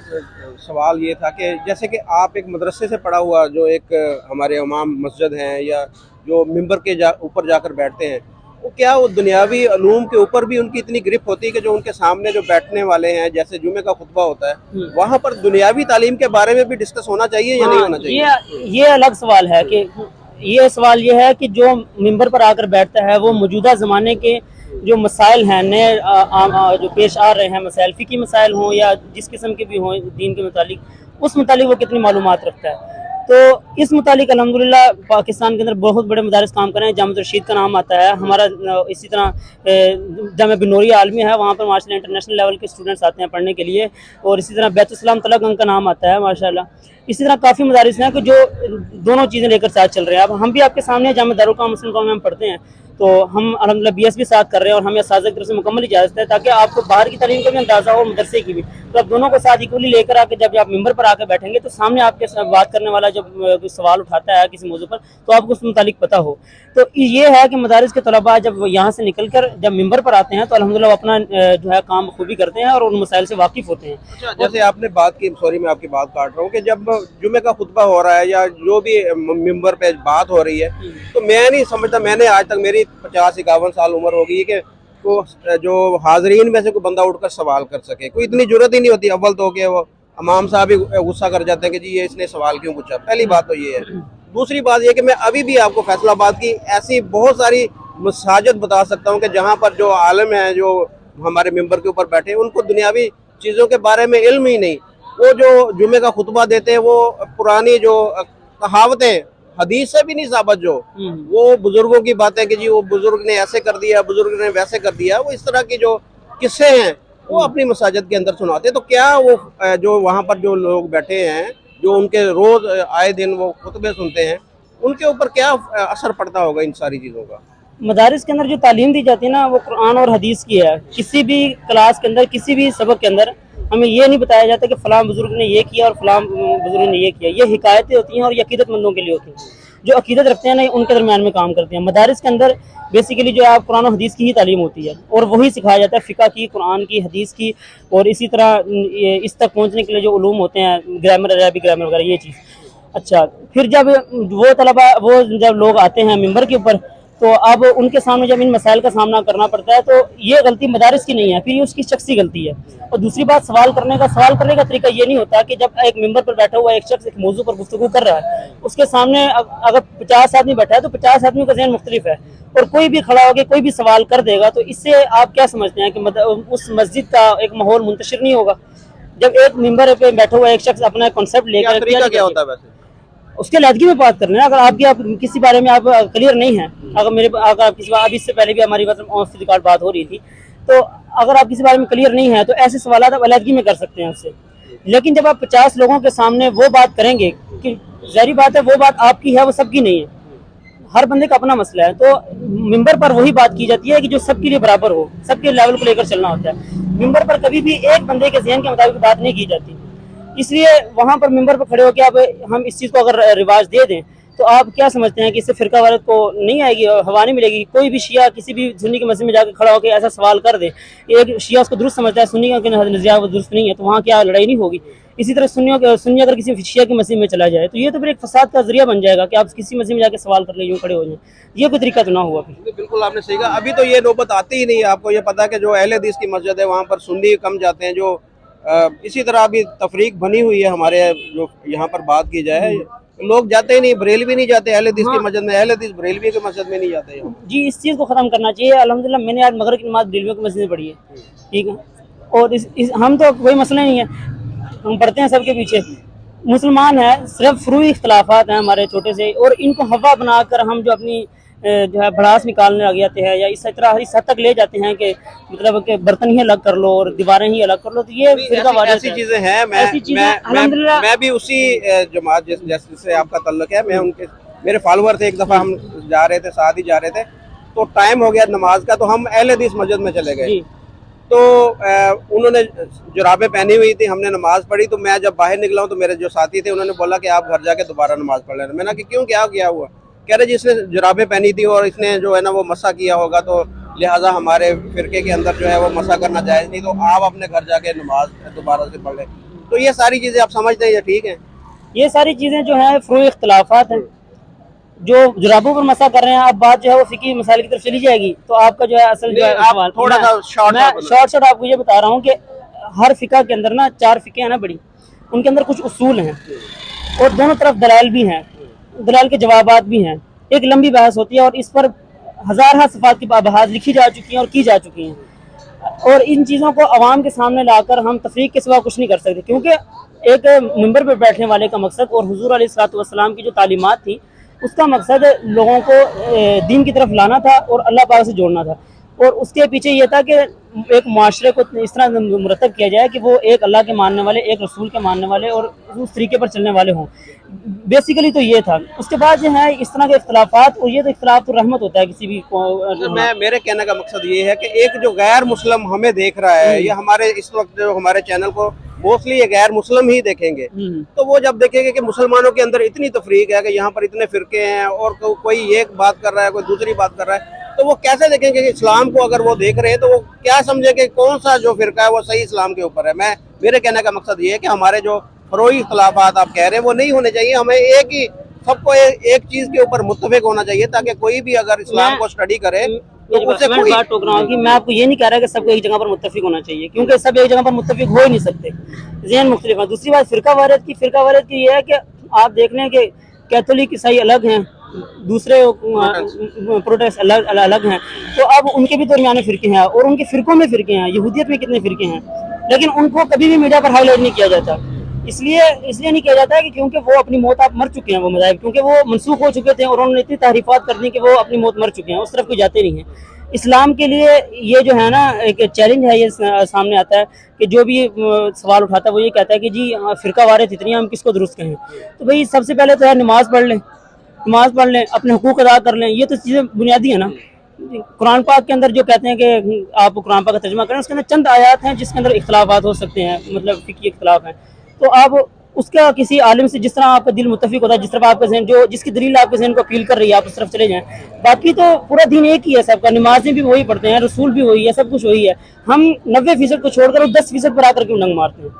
सवाल ये था कि जैसे कि आप एक मदरसे से पढ़ा हुआ जो एक हमारे इमाम मस्जिद हैं या जो मिंबर के ऊपर जाकर बैठते हैं, वो क्या वो दुनियावी अलूम के ऊपर भी उनकी इतनी ग्रिप होती है कि जो उनके सामने जो बैठने वाले हैं, जैसे जुमे का खुतबा होता है, वहाँ पर दुनियावी तालीम के बारे में भी डिस्कस होना चाहिए या नहीं होना चाहिए? ये अलग सवाल है कि ये सवाल ये है कि जो मिंबर पर आकर बैठता है वो मौजूदा ज़माने के जो मसाइल हैं, नए जो पेश आ रहे हैं मसाइल, फ़िकी मसाइल हों या जिस किस्म के भी हों दीन के मुतालिक, उस मुतालिक वो कितनी मालूमात रखता है। तो इस मुतालिक अल्हम्दुलिल्लाह पाकिस्तान के अंदर बहुत बड़े मदारिस काम कर रहे हैं। जामिया रशीद का नाम आता है हमारा, इसी तरह जामिया बिनोरिया आलमी है, वहाँ पर माशाल्लाह इंटरनेशनल लेवल के स्टूडेंट्स आते हैं पढ़ने के लिए, और इसी तरह बैतुल तलगंग का नाम आता है माशाल्लाह। इसी तरह काफ़ी मदारिस हैं कि जो दोनों चीज़ें लेकर साथ चल रहे हैं। अब हम भी आपके सामने जामिया दारुल क़ुरान मुस्लिम कौम में हम पढ़ते हैं, तो हम अल्हम्दुलिल्लाह BS भी साथ कर रहे हैं और हमें असातिज़ा की तरफ से मुकम्मल इजाज़त है ताकि आपको बाहर की तालीम का भी अंदाज़ा हो, मदरसे की भी। तो आप दोनों को साथ इक्वली लेकर आके जब आप मिंबर पर आकर बैठेंगे तो सामने आपके बात करने वाला जब कोई सवाल उठाता है किसी मौजू पर तो आपको उस मुतालिक पता हो। तो ये है कि मदारिस के तलबा जब यहाँ से निकल कर जब मिंबर पर आते हैं तो अल्हम्दुलिल्लाह अपना जो है काम खूबी करते हैं और उन मसाइल से वाकिफ़ होते हैं। अच्छा, जैसे आपने बात की, सॉरी मैं आपकी बात काट रहा हूँ, कि जब जुमे का खुतबा हो रहा है या जो भी मिंबर पे बात हो रही है, तो मैं नहीं समझता, मैंने आज तक मेरी 50-51 साल उम्र हो गई है कि तो जो हाजरीन में से कोई बंदा उठकर सवाल कर सके, कोई इतनी जरूरत ही नहीं होती। अव्वल तो कि वो इमाम साहब ही गुस्सा कर जाते हैं कि जी ये इसने सवाल क्यों पूछा। पहली बात तो ये है। दूसरी बात ये कि मैं अभी भी आपको फैसलाबाद की ऐसी बहुत सारी मसाजिद बता सकता हूँ कि जहाँ पर जो आलिम हैं जो हमारे मिंबर के ऊपर बैठे हैं उनको दुनियावी चीज़ों के बारे में इल्म ही नहीं। वो जो जुमे का खुतबा देते हैं वो पुरानी जो कहावतें हदीस से भी नहीं साबित, जो वो बुजुर्गों की बातें कि जी वो बुजुर्ग ने ऐसे कर दिया, बुजुर्ग ने वैसे कर दिया, वो इस तरह की जो किस्से हैं वो अपनी मसाजिद के अंदर सुनाते हैं। तो क्या वो जो वहाँ पर जो लोग बैठे हैं जो उनके रोज आए दिन वो खुतबे सुनते हैं, उनके ऊपर क्या असर पड़ता होगा इन सारी चीज़ों का? मदारिस के अंदर जो तालीम दी जाती है ना वो कुरान और हदीस की है। किसी भी क्लास के अंदर, किसी भी सबक के अंदर हमें ये नहीं बताया जाता कि फ़लाँ बुज़ुर्ग ने ये किया और फ़लाँ बुज़ुर्ग ने ये किया। ये हिकायतें होती हैं और ये अक़ीदतमंदों के लिए होती हैं, जो अक़ीदत रखते हैं ना उनके दरमियान में काम करते हैं। मदारिस के अंदर बेसिकली जो आप कुरान और हदीस की ही तालीम होती है और वही सिखाया जाता है, फ़िक़ा की, कुरान की, हदीस की, और इसी तरह इस तक पहुँचने के लिए जो उलूम होते हैं, ग्रामर, अरबी ग्रामर वगैरह, ये चीज़। अच्छा, फिर जब वो तलबा वो जब लोग आते हैं मिंबर के ऊपर, तो अब उनके सामने जब इन मसाइल का सामना करना पड़ता है, तो ये गलती मदारिस की नहीं है, फिर ये उसकी शख्सी गलती है। और दूसरी बात, सवाल करने का तरीका ये नहीं होता कि जब एक मिंबर पर बैठा हुआ एक शख्स एक मौजू पर गुफ्तगू कर रहा है, उसके सामने अगर 50 आदमी बैठा है तो 50 आदमी का ज़हन मुख्तलिफ है, और कोई भी खड़ा होकर कोई भी सवाल कर देगा, तो इससे आप क्या समझते हैं कि उस मस्जिद का एक माहौल मुंतशिर नहीं होगा? जब एक मिंबर पे बैठा हुआ एक शख्स अपना कॉन्सेप्ट लेकर, तरीका क्या होता है वैसे? उसके लहदगी में बात करना है। अगर आप किसी बारे में आप क्लियर नहीं है, अगर आप किसी बार, अभी इससे पहले भी हमारी ऑफ द रिकॉर्ड बात हो रही थी, तो अगर आप किसी बारे में क्लियर नहीं है तो ऐसे सवाल आप अलहदगी में कर सकते हैं उससे। लेकिन जब आप 50 लोगों के सामने वो बात करेंगे, कि ज़ाहिर बात है वो बात आपकी है, वो सबकी नहीं है, हर बंदे का अपना मसला है, तो मिंबर पर वही बात की जाती है कि जो सबके लिए बराबर हो, सबके लेवल को लेकर चलना होता है। मिंबर पर कभी भी एक बंदे के ज़हन के मुताबिक बात नहीं की जाती, इसलिए वहाँ पर मिंबर पर खड़े होकर अब हम इस चीज़ को अगर रिवाज दे दें, तो आप क्या समझते हैं कि इससे फिरका वारत को नहीं आएगी, हवा नहीं मिलेगी? कोई भी शिया किसी भी सुन्नी की मस्जिद में जाकर खड़ा होकर ऐसा सवाल कर दे, एक शिया उसको दुरुस्त समझता है, सुन्नी का नज़रिया वो दुरुस्त नहीं है, तो वहाँ क्या लड़ाई नहीं होगी? इसी तरह सुन्नी अगर किसी शिया की मस्जिद में चला जाए, तो ये तो फिर एक फसाद का जरिया बन जाएगा कि आप किसी मस्जिद में जाकर सवाल कर ले, यूँ खड़े हो जाए, ये कोई तरीका तो ना हुआ फिर। बिल्कुल आपने सही कहा। अभी तो ये नौबत आती ही नहीं है। आपको ये पता है कि जो अहले हदीस की मस्जिद है वहाँ पर सुन्नी कम जाते हैं, जो इसी तरह अभी तफरीक बनी हुई है हमारे, जो यहाँ पर बात की जाए, लोग जाते ही नहीं, बरेलवी नहीं जाते अहले हदीस की मस्जिद में, अहले हदीस बरेलवी की मस्जिद में नहीं जाते यहाँ। जी, इस चीज़ को ख़त्म करना चाहिए। अल्हम्दुलिल्लाह मैंने आज मगरिब की नमाज़ बरेलवियों की मस्जिद में पढ़ी है, ठीक है, और हम तो कोई मसला नहीं है, हम पढ़ते हैं सबके पीछे, मुसलमान हैं, सिर्फ फ्रूई इख्तलाफात हैं हमारे छोटे से, और इनको हवा बनाकर हम जो अपनी जो है भड़ास निकालने लग जाते हैं, या इस तरह इस हद तक ले जाते हैं कि मतलब कि बर्तन ही अलग कर लो और दीवारें ही अलग कर लो, तो ये ऐसी चीजें हैं। मैं भी उसी जमात जिससे आपका ताल्लुक है, मैं उनके, मेरे फॉलोअर थे, एक दफ़ा हम जा रहे थे, साथ ही जा रहे थे, तो टाइम हो गया नमाज का, तो हम अहले हदीस मस्जिद में चले गए, तो उन्होंने जुराबें पहनी हुई थी, हमने नमाज पढ़ी, तो मैं जब बाहर निकला हूँ तो मेरे जो साथी थे उन्होंने बोला कि आप घर जाके दोबारा नमाज पढ़ लेना। मैंने कहा कि क्यों, क्या किया हुआ? कह रहे जी इसने जुराबें पहनी थी और इसने जो है ना वो मसा किया होगा, तो लिहाजा हमारे फिरके के अंदर जो है वो मसा करना जायज़ नहीं, तो आप अपने घर जाके नमाज दोबारा से पढ़ लें। तो ये सारी चीज़ें आप समझते हैं, ये ठीक है? ये सारी चीज़ें जो हैं फ्रूई इख्तलाफात हैं, जो जुराबों पर मसा कर रहे हैं, आप बात जो है वो फिकी मसाइल की तरफ चली जाएगी, तो आपका जो है असल जो है सवाल, थोड़ा सा शॉर्ट आपको ये बता रहा हूँ कि हर फिका के अंदर ना 4 फिके हैं ना बड़ी, उनके अंदर कुछ उसूल हैं, और दोनों तरफ दलाइल भी हैं, दलाइल के जवाबात भी हैं, एक लंबी बहस होती है, और इस पर हज़ार सफ़ात की बहस लिखी जा चुकी हैं और की जा चुकी हैं, और इन चीज़ों को आवाम के सामने लाकर हम तफरीक के सिवा कुछ नहीं कर सकते, क्योंकि एक मिंबर पर बैठने वाले का मकसद और हुजूर अलैहिस्सलाम की जो तालीमात थी, उसका मकसद लोगों को दीन की तरफ लाना था और अल्लाह पाक से जोड़ना था, और उसके पीछे ये था कि एक माशरे को इस तरह मुरतब किया जाए कि वो एक अल्लाह के मानने वाले, एक रसूल के मानने वाले और उस तरीके पर चलने वाले हों। बेसिकली तो ये था। उसके बाद जो है इस तरह के इख्तलाफात, और ये तो इख्तलाफ तो रहमत होता है किसी भी मेरे कहने का मकसद ये है कि एक जो गैर मुस्लिम हमें देख रहा है, या हमारे इस वक्त जो हमारे चैनल को मोस्टली ये गैर मुस्लिम ही देखेंगे, तो वो जब देखेंगे कि मुसलमानों के अंदर इतनी तफरीक है कि यहाँ पर इतने फिरके हैं और कोई एक बात कर रहा है, कोई दूसरी बात कर रहा है, तो वो कैसे देखेंगे कि इस्लाम को अगर वो देख रहे हैं तो वो क्या समझे कि कौन सा जो फिरका है वो सही इस्लाम के ऊपर है। मेरे कहने का मकसद ये है कि हमारे जो फरोई इख्तलाफात आप कह रहे हैं वो नहीं होने चाहिए, हमें एक ही सबको एक चीज़ के ऊपर मुत्तफिक होना चाहिए, ताकि कोई भी अगर इस्लाम को स्टडी करे तो उससे कोई बात टोक रहा हूँ कि मैं आपको ये नहीं कह रहा कि सबको एक जगह पर मुत्तफिक होना चाहिए, क्योंकि सब एक जगह पर मुत्तफिक हो ही नहीं सकते, ज़हन मुख्तलिफ है। दूसरी बात फिरका वारियत की ये है कि आप देख लें कि कैथोलिक ईसाई अलग हैं, दूसरे प्रोटेस्ट अलग हैं, तो अब उनके भी दरमियान फिरके हैं, और उनके फिरकों में फिरके हैं, यहूदियत में कितने फिरके हैं, लेकिन उनको कभी भी मीडिया पर हाईलाइट नहीं किया जाता। इसलिए नहीं किया जाता है कि क्योंकि वो अपनी मौत आप मर चुके हैं, वो मज़ाहिब क्योंकि वो मनसूख हो चुके थे और उन्होंने इतनी तारीफात कर दी कि वो अपनी मौत मर चुके हैं, उस तरफ कोई जाते नहीं हैं। इस्लाम के लिए ये जो है ना एक चैलेंज है, ये सामने आता है कि जो भी सवाल उठाता है वो ये कहता है कि जी फ़िरका वारियत इतनी, हम किसको दुरुस्त कहें। तो भाई सबसे पहले तो है नमाज़ पढ़ लें, अपने हुकूक अदा कर लें, ये तो चीज़ें बुनियादी है ना। कुरान पाक के अंदर जो कहते हैं कि आप कुरान पाक का तर्जुमा करें, उसके अंदर चंद आयात हैं जिसके अंदर इख्तलाफात हो सकते हैं, मतलब फ़िक़ही इख्तलाफ हैं, तो आप उसका किसी आलिम से जिस तरह आपका दिल मुत्तफिक होता है, जिस तरह आपका ज़हन जो जिसकी दलील आपके ज़हन को अपील कर रही है, आप उस तरफ चले जाएं। बाकी तो पूरा दीन एक ही है सबका, नमाज़ें भी वही पढ़ते हैं, रसूल भी वही है, सब कुछ वही है। हम 90% को छोड़कर 10% पर आकर क्यों नंग मारते हैं?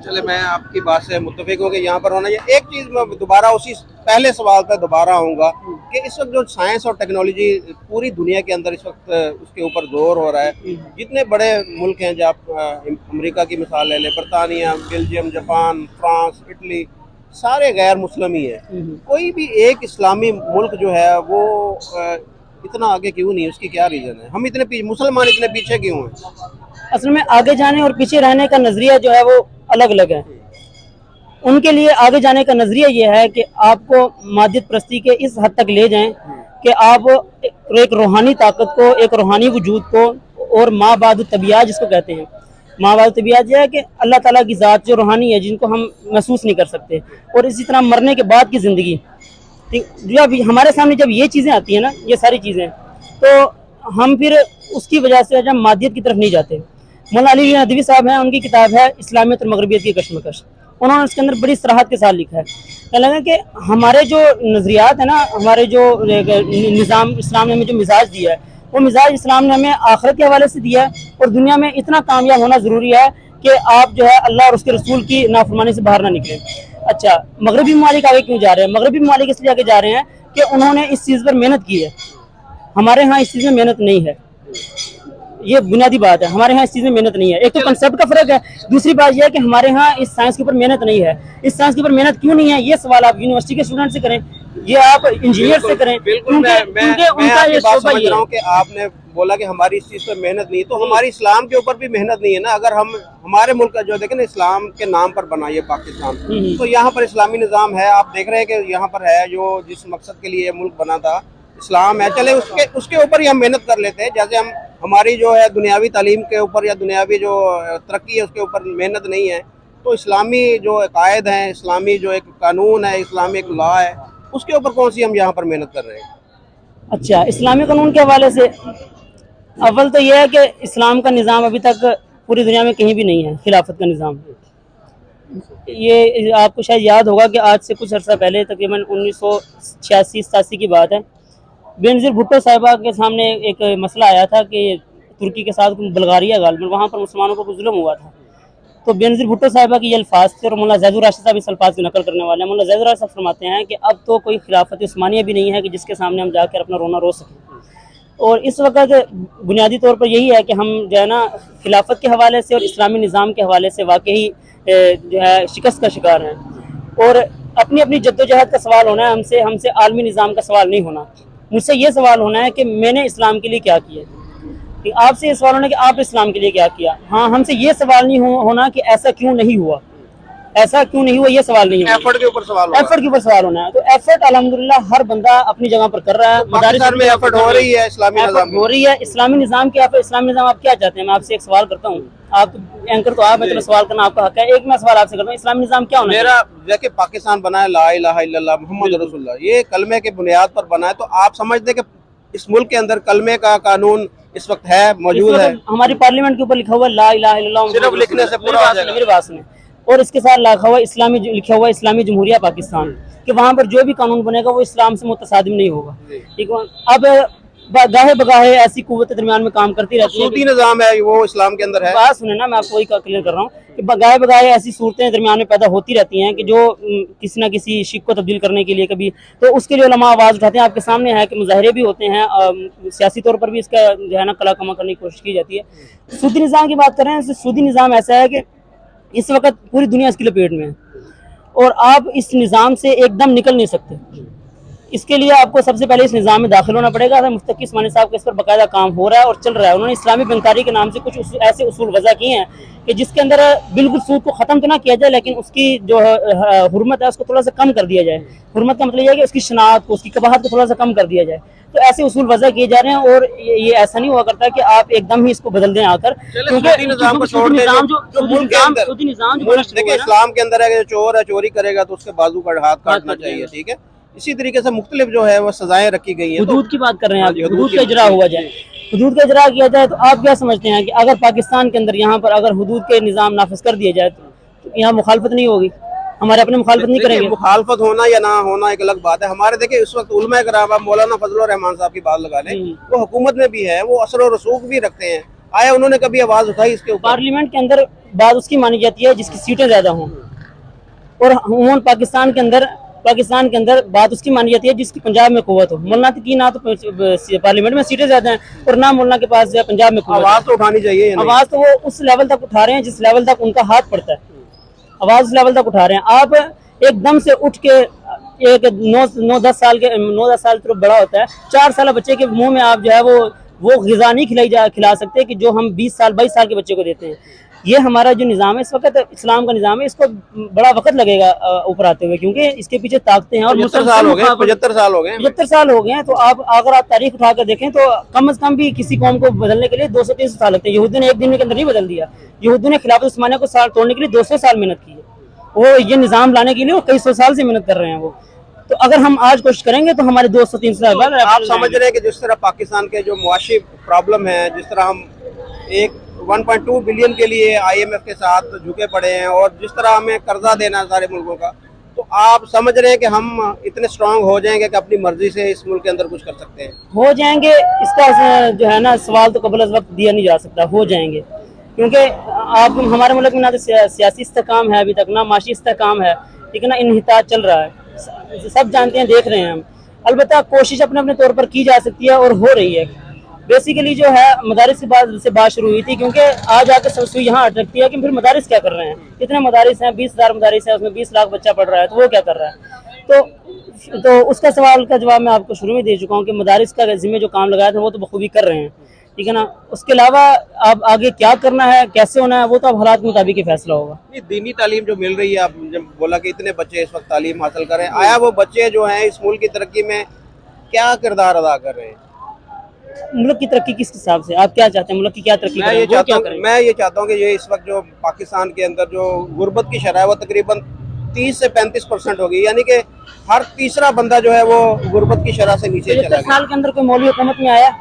चले मैं आपकी बात से मुत्तफिक हूँ कि यहाँ पर होना चाहिए। एक चीज़ मैं दोबारा उसी पहले सवाल पर दोबारा आऊँगा कि इस वक्त जो साइंस और टेक्नोलॉजी पूरी दुनिया के अंदर इस वक्त उसके ऊपर जोर हो रहा है। जितने बड़े मुल्क हैं, जब अमेरिका की मिसाल ले लें, बरतानिया, बेल्जियम, जापान, फ्रांस, इटली, सारे गैर मुस्लिम ही है। कोई भी एक इस्लामी मुल्क जो है वो इतना आगे क्यों नहीं है? उसकी क्या रीज़न है? हम इतने पीछे, मुसलमान इतने पीछे क्यों हैं? असल में आगे जाने और पीछे रहने का नजरिया जो है वो अलग अलग है। उनके लिए आगे जाने का नजरिया ये है कि आपको मादियत परस्ती के इस हद तक ले जाएं कि आप एक रूहानी ताकत को, एक रूहानी वजूद को, और माँ बाद तबियत जिसको कहते हैं, माँ बाद तबियत यह है कि अल्लाह ताला की ज़ात जो रूहानी है, जिनको हम महसूस नहीं कर सकते, और इसी तरह मरने के बाद की ज़िंदगी, जब हमारे सामने जब ये चीज़ें आती हैं ना, ये सारी चीज़ें, तो हम फिर उसकी वजह से जब मादियत की तरफ नहीं जाते। मौलाना अली नदवी साहब हैं, उनकी किताब है इस्लामियत और मगरबियत की कशमकश, उन्होंने उसके अंदर बड़ी सराहत के साथ लिखा है। क्या लगा कि हमारे जो नज़रियात है ना, हमारे जो निज़ाम इस्लाम ने हमें जो मिजाज दिया है, वो मिजाज इस्लाम ने हमें आखिरत के हवाले से दिया है, और दुनिया में इतना कामयाब होना ज़रूरी है कि आप जो है अल्लाह और उसके रसूल की नाफरमानी से बाहर ना निकलें। अच्छा, मगरबी ममालिक आगे क्यों जा रहे हैं? मगरबी ममालिक इसलिए आगे जा रहे हैं कि उन्होंने इस चीज़ पर मेहनत की है। हमारे यहाँ इस चीज़ में मेहनत नहीं है, ये बुनियादी बात है। हमारे यहाँ इस चीज़ में मेहनत नहीं है। एक तो कंसेप्ट का फर्क है, दूसरी बात यह है कि हमारे यहाँ इस साइंस के ऊपर मेहनत नहीं है। इस साइंस के ऊपर मेहनत क्यों नहीं है, ये सवाल आप यूनिवर्सिटी के स्टूडेंट से करें, ये आप इंजीनियर से करें। बिल्कुल, मैं उनका ये बात शोभा समझ ये रहा हूँ कि आपने बोला कि हमारी इस चीज़ पर मेहनत नहीं, तो हमारी इस्लाम के ऊपर भी मेहनत नहीं है ना। अगर हम हमारे मुल्क का जो देखें ना, इस्लाम के नाम पर बना ये पाकिस्तान, तो यहाँ पर इस्लामी निज़ाम है। आप देख रहे हैं कि यहाँ पर है जो जिस मकसद के लिए ये मुल्क बना था, इस्लाम है। चले उसके ऊपर ही हम मेहनत कर लेते हैं। जैसे हम हमारी जो है दुनियावी तालीम के ऊपर या दुनियावी जो तरक्की है उसके ऊपर मेहनत नहीं है, तो इस्लामी जो कायद हैं, इस्लामी जो एक कानून है, इस्लामी एक लॉ है, उसके ऊपर कौन सी हम यहाँ पर मेहनत कर रहे हैं? अच्छा, इस्लामी कानून के हवाले से अव्वल तो यह है कि इस्लाम का निज़ाम अभी तक पूरी दुनिया में कहीं भी नहीं है, खिलाफत का निज़ाम। ये आपको शायद याद होगा कि आज से कुछ अर्सा पहले, तकरीबन 1986-87 की बात है, बेनज़ीर भुट्टो साहिबा के सामने एक मसला आया था कि तुर्की के साथ बुल्गारिया गालिबन, वहाँ पर मुसलमानों को जुल्म हुआ था। तो बेनज़ीर भुट्टो साहिबा की ये अल्फाज थे, और मौलाना ज़ैदुर राशिद साहब इस अल्फाज की नकल करने वाले हैं। मौलाना ज़ैदुर राशिद साहब फरमाते हैं कि अब तो कोई खिलाफत उस्मानिया भी नहीं है कि जिसके सामने हम जाकर अपना रोना रो सकें। और इस वक्त बुनियादी तौर पर यही है कि हम जो है ना, खिलाफत के हवाले से और इस्लामी निज़ाम के हवाले से वाकई जो है शिकस्त का शिकार हैं, और अपनी अपनी जद्दोजहद का सवाल होना है हमसे आलमी निज़ाम का सवाल नहीं होना। मुझसे ये सवाल होना है कि मैंने इस्लाम के लिए क्या किया, कि आपसे ये सवाल होना है कि आप इस्लाम के लिए क्या किया। हाँ, हमसे ये सवाल नहीं होना कि ऐसा क्यों नहीं हुआ, ऐसा क्यों नहीं हुआ, ये सवाल नहीं होना। एफर्ट के ऊपर सवाल होगा। एफर्ट के ऊपर सवाल होना है। तो एफर्ट अल्हम्दुलिल्लाह हर बंदा अपनी जगह पर कर रहा है। पाकिस्तान में एफर्ट हो रही है, इस्लामी निज़ाम हो रही है। इस्लामी निज़ाम की आप इस्लामी निज़ाम आप क्या चाहते हैं? मैं आपसे एक सवाल करता हूँ, आप एंकर तो आप, मैं चलो सवाल करना आपका हक है। एक मैं सवाल आपसे करता हूँ, इस्लामी निज़ाम क्या होना मेरा देखिए, पाकिस्तान बना है ला इलाहा इल्लल्लाह मुहम्मद रसूलुल्लाह, ये कलमे के बुनियाद पर बना है। तो आप समझते कि इस मुल्क के अंदर कलमे का कानून इस वक्त है, मौजूद है? हमारी पार्लियामेंट के ऊपर लिखा हुआ ला इलाहा इल्लल्लाह, सिर्फ लिखने से पूरा हो जाएगा। मेरी बात सुने, और इसके साथ लिखा हुआ इस्लामी, लिखा हुआ इस्लामी जमहूरिया पाकिस्तान, कि वहाँ पर जो भी कानून बनेगा वो इस्लाम से मुतसादिम नहीं होगा। ठीक है, अब गाहे बगाहे ऐसी कुव्वत दरमियान में काम करती रहती है। सूदी निज़ाम है वो इस्लाम के अंदर है। बात सुने ना, मैं आपको वही क्लियर कर रहा हूँ कि गाहे बगाहे ऐसी सूरतें दरमियान में पैदा होती रहती हैं कि जो किसी ना किसी शिक को तब्दील करने के लिए कभी, तो उसके लिए उलमा आवाज़ उठाते हैं। आपके सामने है कि मुजाहरे भी होते हैं, सियासी तौर पर भी इसका जो है ना कला कमा करने की कोशिश की जाती है। सूदी निज़ाम की बात कर रहे हैं, सूदी निज़ाम ऐसा है कि इस वक्त पूरी दुनिया इसकी लपेट में है, और आप इस निज़ाम से एकदम निकल नहीं सकते। इसके लिए आपको सबसे पहले इस निज़ाम में दाखिल होना पड़ेगा। मुफ्ती उस्मानी साहब का इस पर बाकायदा काम हो रहा है और चल रहा है। उन्होंने इस्लामी बैंककारी के नाम से कुछ ऐसे उसूल वज़ा किए हैं कि जिसके अंदर बिल्कुल सूद को ख़त्म तो ना किया जाए, लेकिन उसकी जो हुर्मत है उसको थोड़ा सा कम कर दिया जाए। हुर्मत का मतलब यह है कि उसकी शनाख्त को, उसकी कबाहत को थोड़ा सा कम कर दिया जाए। तो ऐसे उसूल वज़ा किए जा रहे हैं, और ये ऐसा नहीं हुआ करता कि आप एकदम ही इसको बदल दें आकर, सूदी निज़ाम को छोड़ दें। जो मुल्क के अंदर, देखिए इस्लाम के अंदर है कि चोर है, चोरी करेगा तो उसके बाजू का हाथ काटना चाहिए। ठीक है, इसी तरीके से मुख्तलिफ जो है वो सजाएं रखी गई हैं। हुदूद की बात कर रहे हैं आप, हुदूद का इजरा हुआ जाए, हुदूद का इजरा किया जाए, तो आप क्या समझते हैं कि अगर पाकिस्तान के अंदर यहाँ पर अगर हुदूद के निज़ाम नाफिज कर दिया जाए तो यहाँ मुखालफत नहीं होगी? हमारे अपने मुखालफत नहीं करेंगे? मुखालफत होना या ना होना एक अलग बात है। हमारे देखिए इस वक्त उलमा कराम, मौलाना फजलुर रहमान साहब की बात लगा लें, वो हुकूमत में भी है, वो असर और रसूख भी रखते हैं, आया उन्होंने कभी आवाज उठाई इसके ऊपर? पार्लियामेंट के अंदर बात उसकी मानी जाती है जिसकी सीटें ज्यादा हों, और अमूमन पाकिस्तान के अंदर बात उसकी मानी जाती है जिसकी पंजाब में कुव्वत हो। मुल्ला की ना तो पार्लियामेंट में सीटें ज्यादा हैं और ना मुल्ला के पास जो है पंजाब में कुव्वत है। आवाज तो उठानी चाहिए या नहीं? आवाज तो वो उस लेवल तक उठा रहे हैं जिस लेवल तक उनका हाथ पड़ता है, आवाज उस लेवल तक उठा रहे हैं। आप एकदम से उठ के एक 9-10 साल तो बड़ा होता है, 4 साल बच्चे के मुंह में आप जो है वो ग़िज़ा नहीं खिला सकते कि जो हम 20 साल 22 साल के बच्चे को देते हैं। ये हमारा जो निज़ाम है इस वक्त, इस्लाम का निज़ाम है, इसको बड़ा वक्त लगेगा ऊपर आते हुए, क्योंकि इसके पीछे ताकतें हैं। और 75 साल हो गए, 75 साल हो गए, 75 साल हो गए हैं। तो आप अगर आप तारीख उठा कर देखें तो कम से कम भी किसी कौम को बदलने के लिए 200-300 साल लगते हैं। यहूदियों ने एक दिन के अंदर नहीं बदल दिया। यहूदियों ने खिलाफत उस्मानिया को तोड़ने के लिए 200 साल मेहनत की है। वो ये निज़ाम लाने के लिए वो कई सौ साल से मेहनत कर रहे हैं वो। तो अगर हम आज कोशिश करेंगे तो हमारे 200-300 साल बाद आप समझ रहे हैं कि जिस तरह पाकिस्तान के जो मुआशी प्रॉब्लम है, जिस तरह हम एक 1.2 बिलियन के लिए IMF के साथ झुके पड़े हैं और जिस तरह हमें कर्जा देना है सारे मुल्कों का, तो आप समझ रहे हैं कि हम इतने स्ट्रांग हो जाएंगे कि अपनी मर्जी से इस मुल्क के अंदर कुछ कर सकते हैं? हो जाएंगे, इसका जो है ना सवाल तो कबल अज़ वक्त दिया नहीं जा सकता। हो जाएंगे, क्योंकि आप हमारे मुल्क में ना तो सियासी इस्तेकाम है अभी तक, ना माशी इस्तेकाम है, ठीक है ना, इन्हिताज चल रहा है, सब जानते हैं, देख रहे हैं हम। अलबत्ता कोशिश अपने अपने तौर पर की जा सकती है और हो रही है। बेसिकली जो है मदारिस से बात शुरू हुई थी, क्योंकि आज आकर सुई यहाँ अटकती है कि फिर मदारिस क्या कर रहे हैं। कितने मदारिस हैं? 20,000 मदारिस हैं, उसमें 20 लाख बच्चा पढ़ रहा है, तो वो क्या कर रहा है? तो उसका सवाल का जवाब मैं आपको शुरू में दे चुका हूँ कि मदारिस का जिम्मे जो काम लगाया था वो तो बखूबी कर रहे हैं, ठीक है ना। उसके अलावा अब आगे क्या करना है, कैसे होना है, वो तो अब हालात के मुताबिक ही फैसला होगा। ये दीनी तालीम जो मिल रही है, आप जब बोला कि इतने बच्चे इस वक्त तालीम हासिल कर रहे हैं, आया वो बच्चे जो हैं इस मुल्क की तरक्की में क्या किरदार अदा कर रहे हैं? मुल्क की तरक्की किस हिसाब से आप क्या चाहते हैं? मुल्क की क्या तरक्की मैं ये चाहता हूँ कि ये इस वक्त जो पाकिस्तान के अंदर जो गुर्बत की शरह है वो तकरीबन 30 से 35% होगी, यानी कि हर तीसरा बंदा जो है वो गुर्बत की शरह से नीचे चला गया। साल के अंदर कोई मौलवी हुकूमत में आया?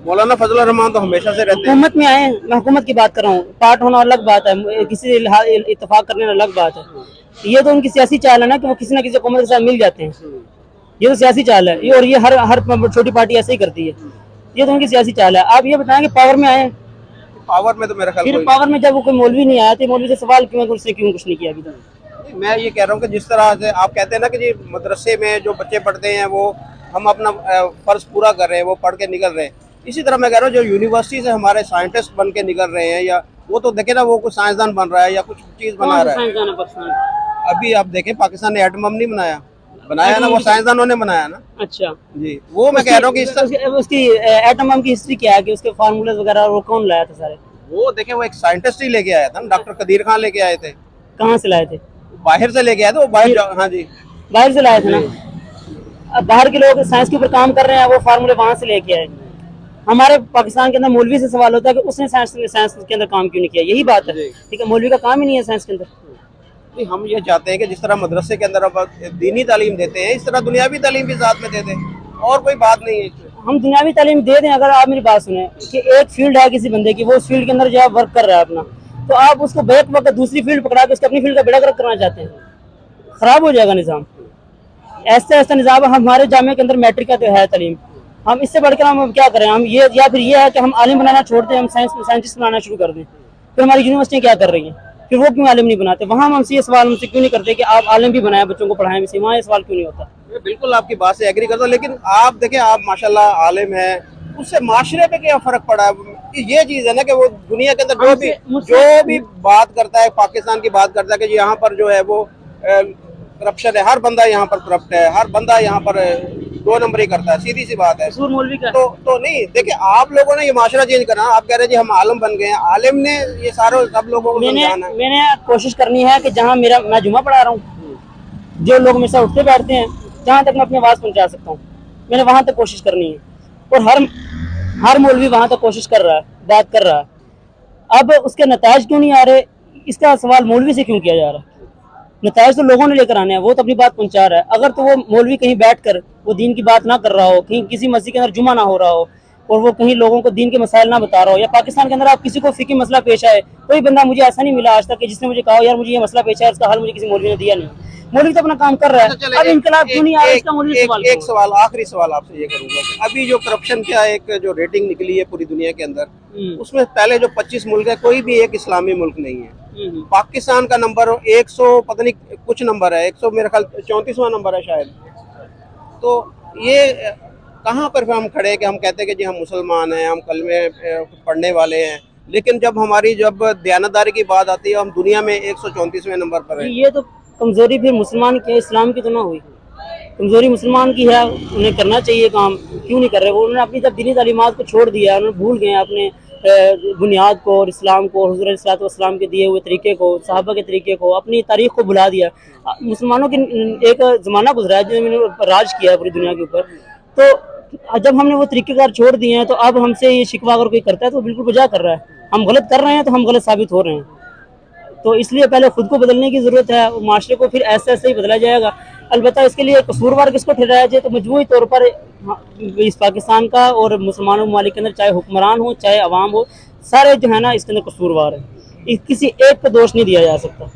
मौलाना फजल रहमान तो हमेशा से रहते हैं हुकूमत में आए। मैं हुकूमत की बात कर रहा हूँ, पार्ट होना अलग बात है, किसी इत्तेफाक करने अलग बात है। ये तो उनकी सियासी चाल है ना कि वो किसी न किसी हुकूमत के साथ मिल जाते हैं, ये तो सियासी चाल है। और ये हर छोटी पार्टी ऐसे ही करती है, ये तो उनकी सियासी चाल है। आप ये बताएं कि पावर में आए, पावर में तो मेरा ख्याल फिर पावर में जब वो कोई मौलवी नहीं आया तो मौलवी से सवाल क्यों, उसने क्यों कुछ नहीं किया अभी तक? मैं ये कह रहा हूँ कि जिस तरह से आप कहते हैं ना कि जी मदरसे में जो बच्चे पढ़ते हैं वो हम अपना फर्ज पूरा कर रहे हैं, वो पढ़ के निकल रहे हैं, इसी तरह मैं कह रहा हूँ जो यूनिवर्सिटी से हमारे साइंटिस्ट बन के निकल रहे हैं, या वो तो देखे ना वो कुछ साइंसदान बन रहा है या कुछ चीज़ बना रहा है। अभी आप देखें पाकिस्तान ने एटम बम नहीं बनाया ना, वो साइंसदानों ने बनाया ना। अच्छा जी, वो मैं कह रहा हूँ कि उसकी एटम बम की हिस्ट्री क्या है कि उसके फार्मूले वगैरह वो कौन लाया था सारे? वो देखें वो एक साइंटिस्ट ही लेके आया था ना, डॉक्टर कदीर खान लेके आए थे। कहाँ से लाए थे? बाहर से लेके आए थे वो, बाहर। हाँ जी, बाहर से लाए थे ना। अब बाहर के लोग साइंस के ऊपर काम कर रहे हैं, वो फार्मूले वहाँ से लेके आए। हमारे पाकिस्तान के अंदर मौलवी से सवाल होता है कि उसने साइंस के अंदर काम क्यों नहीं किया। यही बात है, ठीक है, मौलवी का काम ही नहीं है साइंस के अंदर। नहीं, हम ये चाहते हैं कि जिस तरह मदरसे के अंदर अब दीनी तालीम देते हैं, इस तरह दुनियावी तालीम भी साथ में दे दें, और कोई बात नहीं है। हम दुनियावी तालीम दे दें। अगर आप मेरी बात सुने कि एक फील्ड है किसी बंदे की, वो उस फील्ड के अंदर जो है वर्क कर रहा है अपना, तो आप उसको बैक वक्त दूसरी फील्ड पकड़ा के उसको अपनी फील्ड का बेड़ा गर्क करना चाहते हैं, खराब हो जाएगा निज़ाम। ऐसा निज़ाम हमारे जामे के अंदर मैट्रिक का तो है तालीम, हम इससे बढ़कर हम क्या करें? हम ये या फिर ये है कि हम आलिम बनाना छोड़ दें, हम साइंटिस्ट बनाना शुरू कर दें। फिर हमारी यूनिवर्सिटियाँ क्या कर रही हैं? फिर वो क्यों आलिम नहीं बनाते? वहाँ हम हमसे ये सवाल हमसे क्यों नहीं करते कि आप आलिम भी बनाए, बच्चों को पढ़ाएं? वहाँ ये सवाल क्यों नहीं होता? मैं बिल्कुल आपकी बात से एग्री करता हूँ, लेकिन आप देखें, आप माशाल्लाह आलिम हैं, उससे माशरे पे क्या फ़र्क पड़ा है? ये चीज़ है ना कि वो दुनिया के अंदर जो भी बात करता है, पाकिस्तान की बात करता है कि यहाँ पर जो है वो करप्शन है, हर बंदा यहाँ पर करप्ट है, हर बंदा यहाँ पर 2 नंबरी करता है, सीधी सी बात है। तो नहीं, देखिए आप लोगों ने ये माशरा चेंज करना। आप कह रहे हैं जी हम आलम बन गए हैं, आलिम ने ये सारे सब लोगों को समझाना है। मैंने कोशिश करनी है कि जहाँ मैं जुमा पढ़ा रहा हूँ, जो लोग मेरे साथ उठते बैठते हैं, जहाँ तक मैं अपनी आवाज़ पहुँचा सकता हूँ, मैंने वहाँ तक कोशिश करनी है। और हर मौलवी वहाँ तक कोशिश कर रहा है, बात कर रहा है। अब उसके नताज क्यों नहीं आ रहे, इसका सवाल मौलवी से क्यों किया जा रहा है? नताज तो लोगों ने लेकर आने हैं, वो तो अपनी बात पहुंचा रहा है। अगर तो वो मौलवी कहीं बैठकर वो दीन की बात ना कर रहा हो, कहीं किसी मस्जिद के अंदर जुमा ना हो रहा हो, और वो कहीं लोगों को दीन के मसाइल ना बता रहा हो, या पाकिस्तान के अंदर आप किसी को फिकी मसला पेश आए, कोई बंदा मुझे ऐसा नहीं मिला आज तक कि जिसने मुझे कहा यार मुझे ये मसला पेश है, इसका हल मुझे किसी मौलवी ने दिया नहीं। मौलवी तो अपना काम कर रहा है, अब इनकलाब क्यों नहीं आ रहा है, इसका मौलवी सवाल एक सवाल, आखिरी सवाल आपसे ये करूंगा कि अभी जो करप्शन का एक जो रेटिंग निकली है पूरी दुनिया के अंदर, उसमें पहले जो 25 मुल्क है कोई भी एक इस्लामी मुल्क नहीं है। पाकिस्तान का नंबर 100 पता नहीं कुछ नंबर है, 100 मेरे ख्याल 34वां नंबर है शायद। तो ये कहाँ पर हम खड़े हैं कि हम कहते हैं कि जी हम मुसलमान हैं, हम कलमे पढ़ने वाले हैं, लेकिन जब दयानतदारी की बात आती है हम दुनिया में 134वें नंबर पर हैं। ये तो कमजोरी फिर मुसलमान की है, इस्लाम की तो ना हुई, कमजोरी मुसलमान की है। उन्हें करना चाहिए काम, क्यों नहीं कर रहे वो? उन्होंने अपनी जब दीनी तालीमात को छोड़ दिया, उन्होंने भूल गए अपने बुनियाद को और इस्लाम को, हुज़ूर अलैहिस्सलातु वस्सलाम के दिए हुए तरीके को, सहाबा के तरीके को, अपनी तारीख को भुला दिया। मुसलमानों की एक ज़माना गुजरा है जिन्होंने राज किया है पूरी दुनिया के ऊपर, तो जब हमने वो तरीक़ेकार छोड़ दिए हैं तो अब हमसे ये शिकवा अगर कोई करता है तो बिल्कुल बजा कर रहा है। हम गलत कर रहे हैं तो हम गलत साबित हो रहे हैं, तो इसलिए पहले खुद को बदलने की ज़रूरत है, माशरे को फिर ऐसे ऐसे ही बदला जाएगा। अलबत्ता इसके लिए कसूरवार किसको ठहराया जाए, तो मजमूई तौर पर इस पाकिस्तान का और मुसलमानों ममालिक के अंदर चाहे हुक्मरान हो चाहे अवाम हो, सारे जो है ना इसके अंदर कसूरवार है, किसी एक को दोष नहीं दिया जा सकता।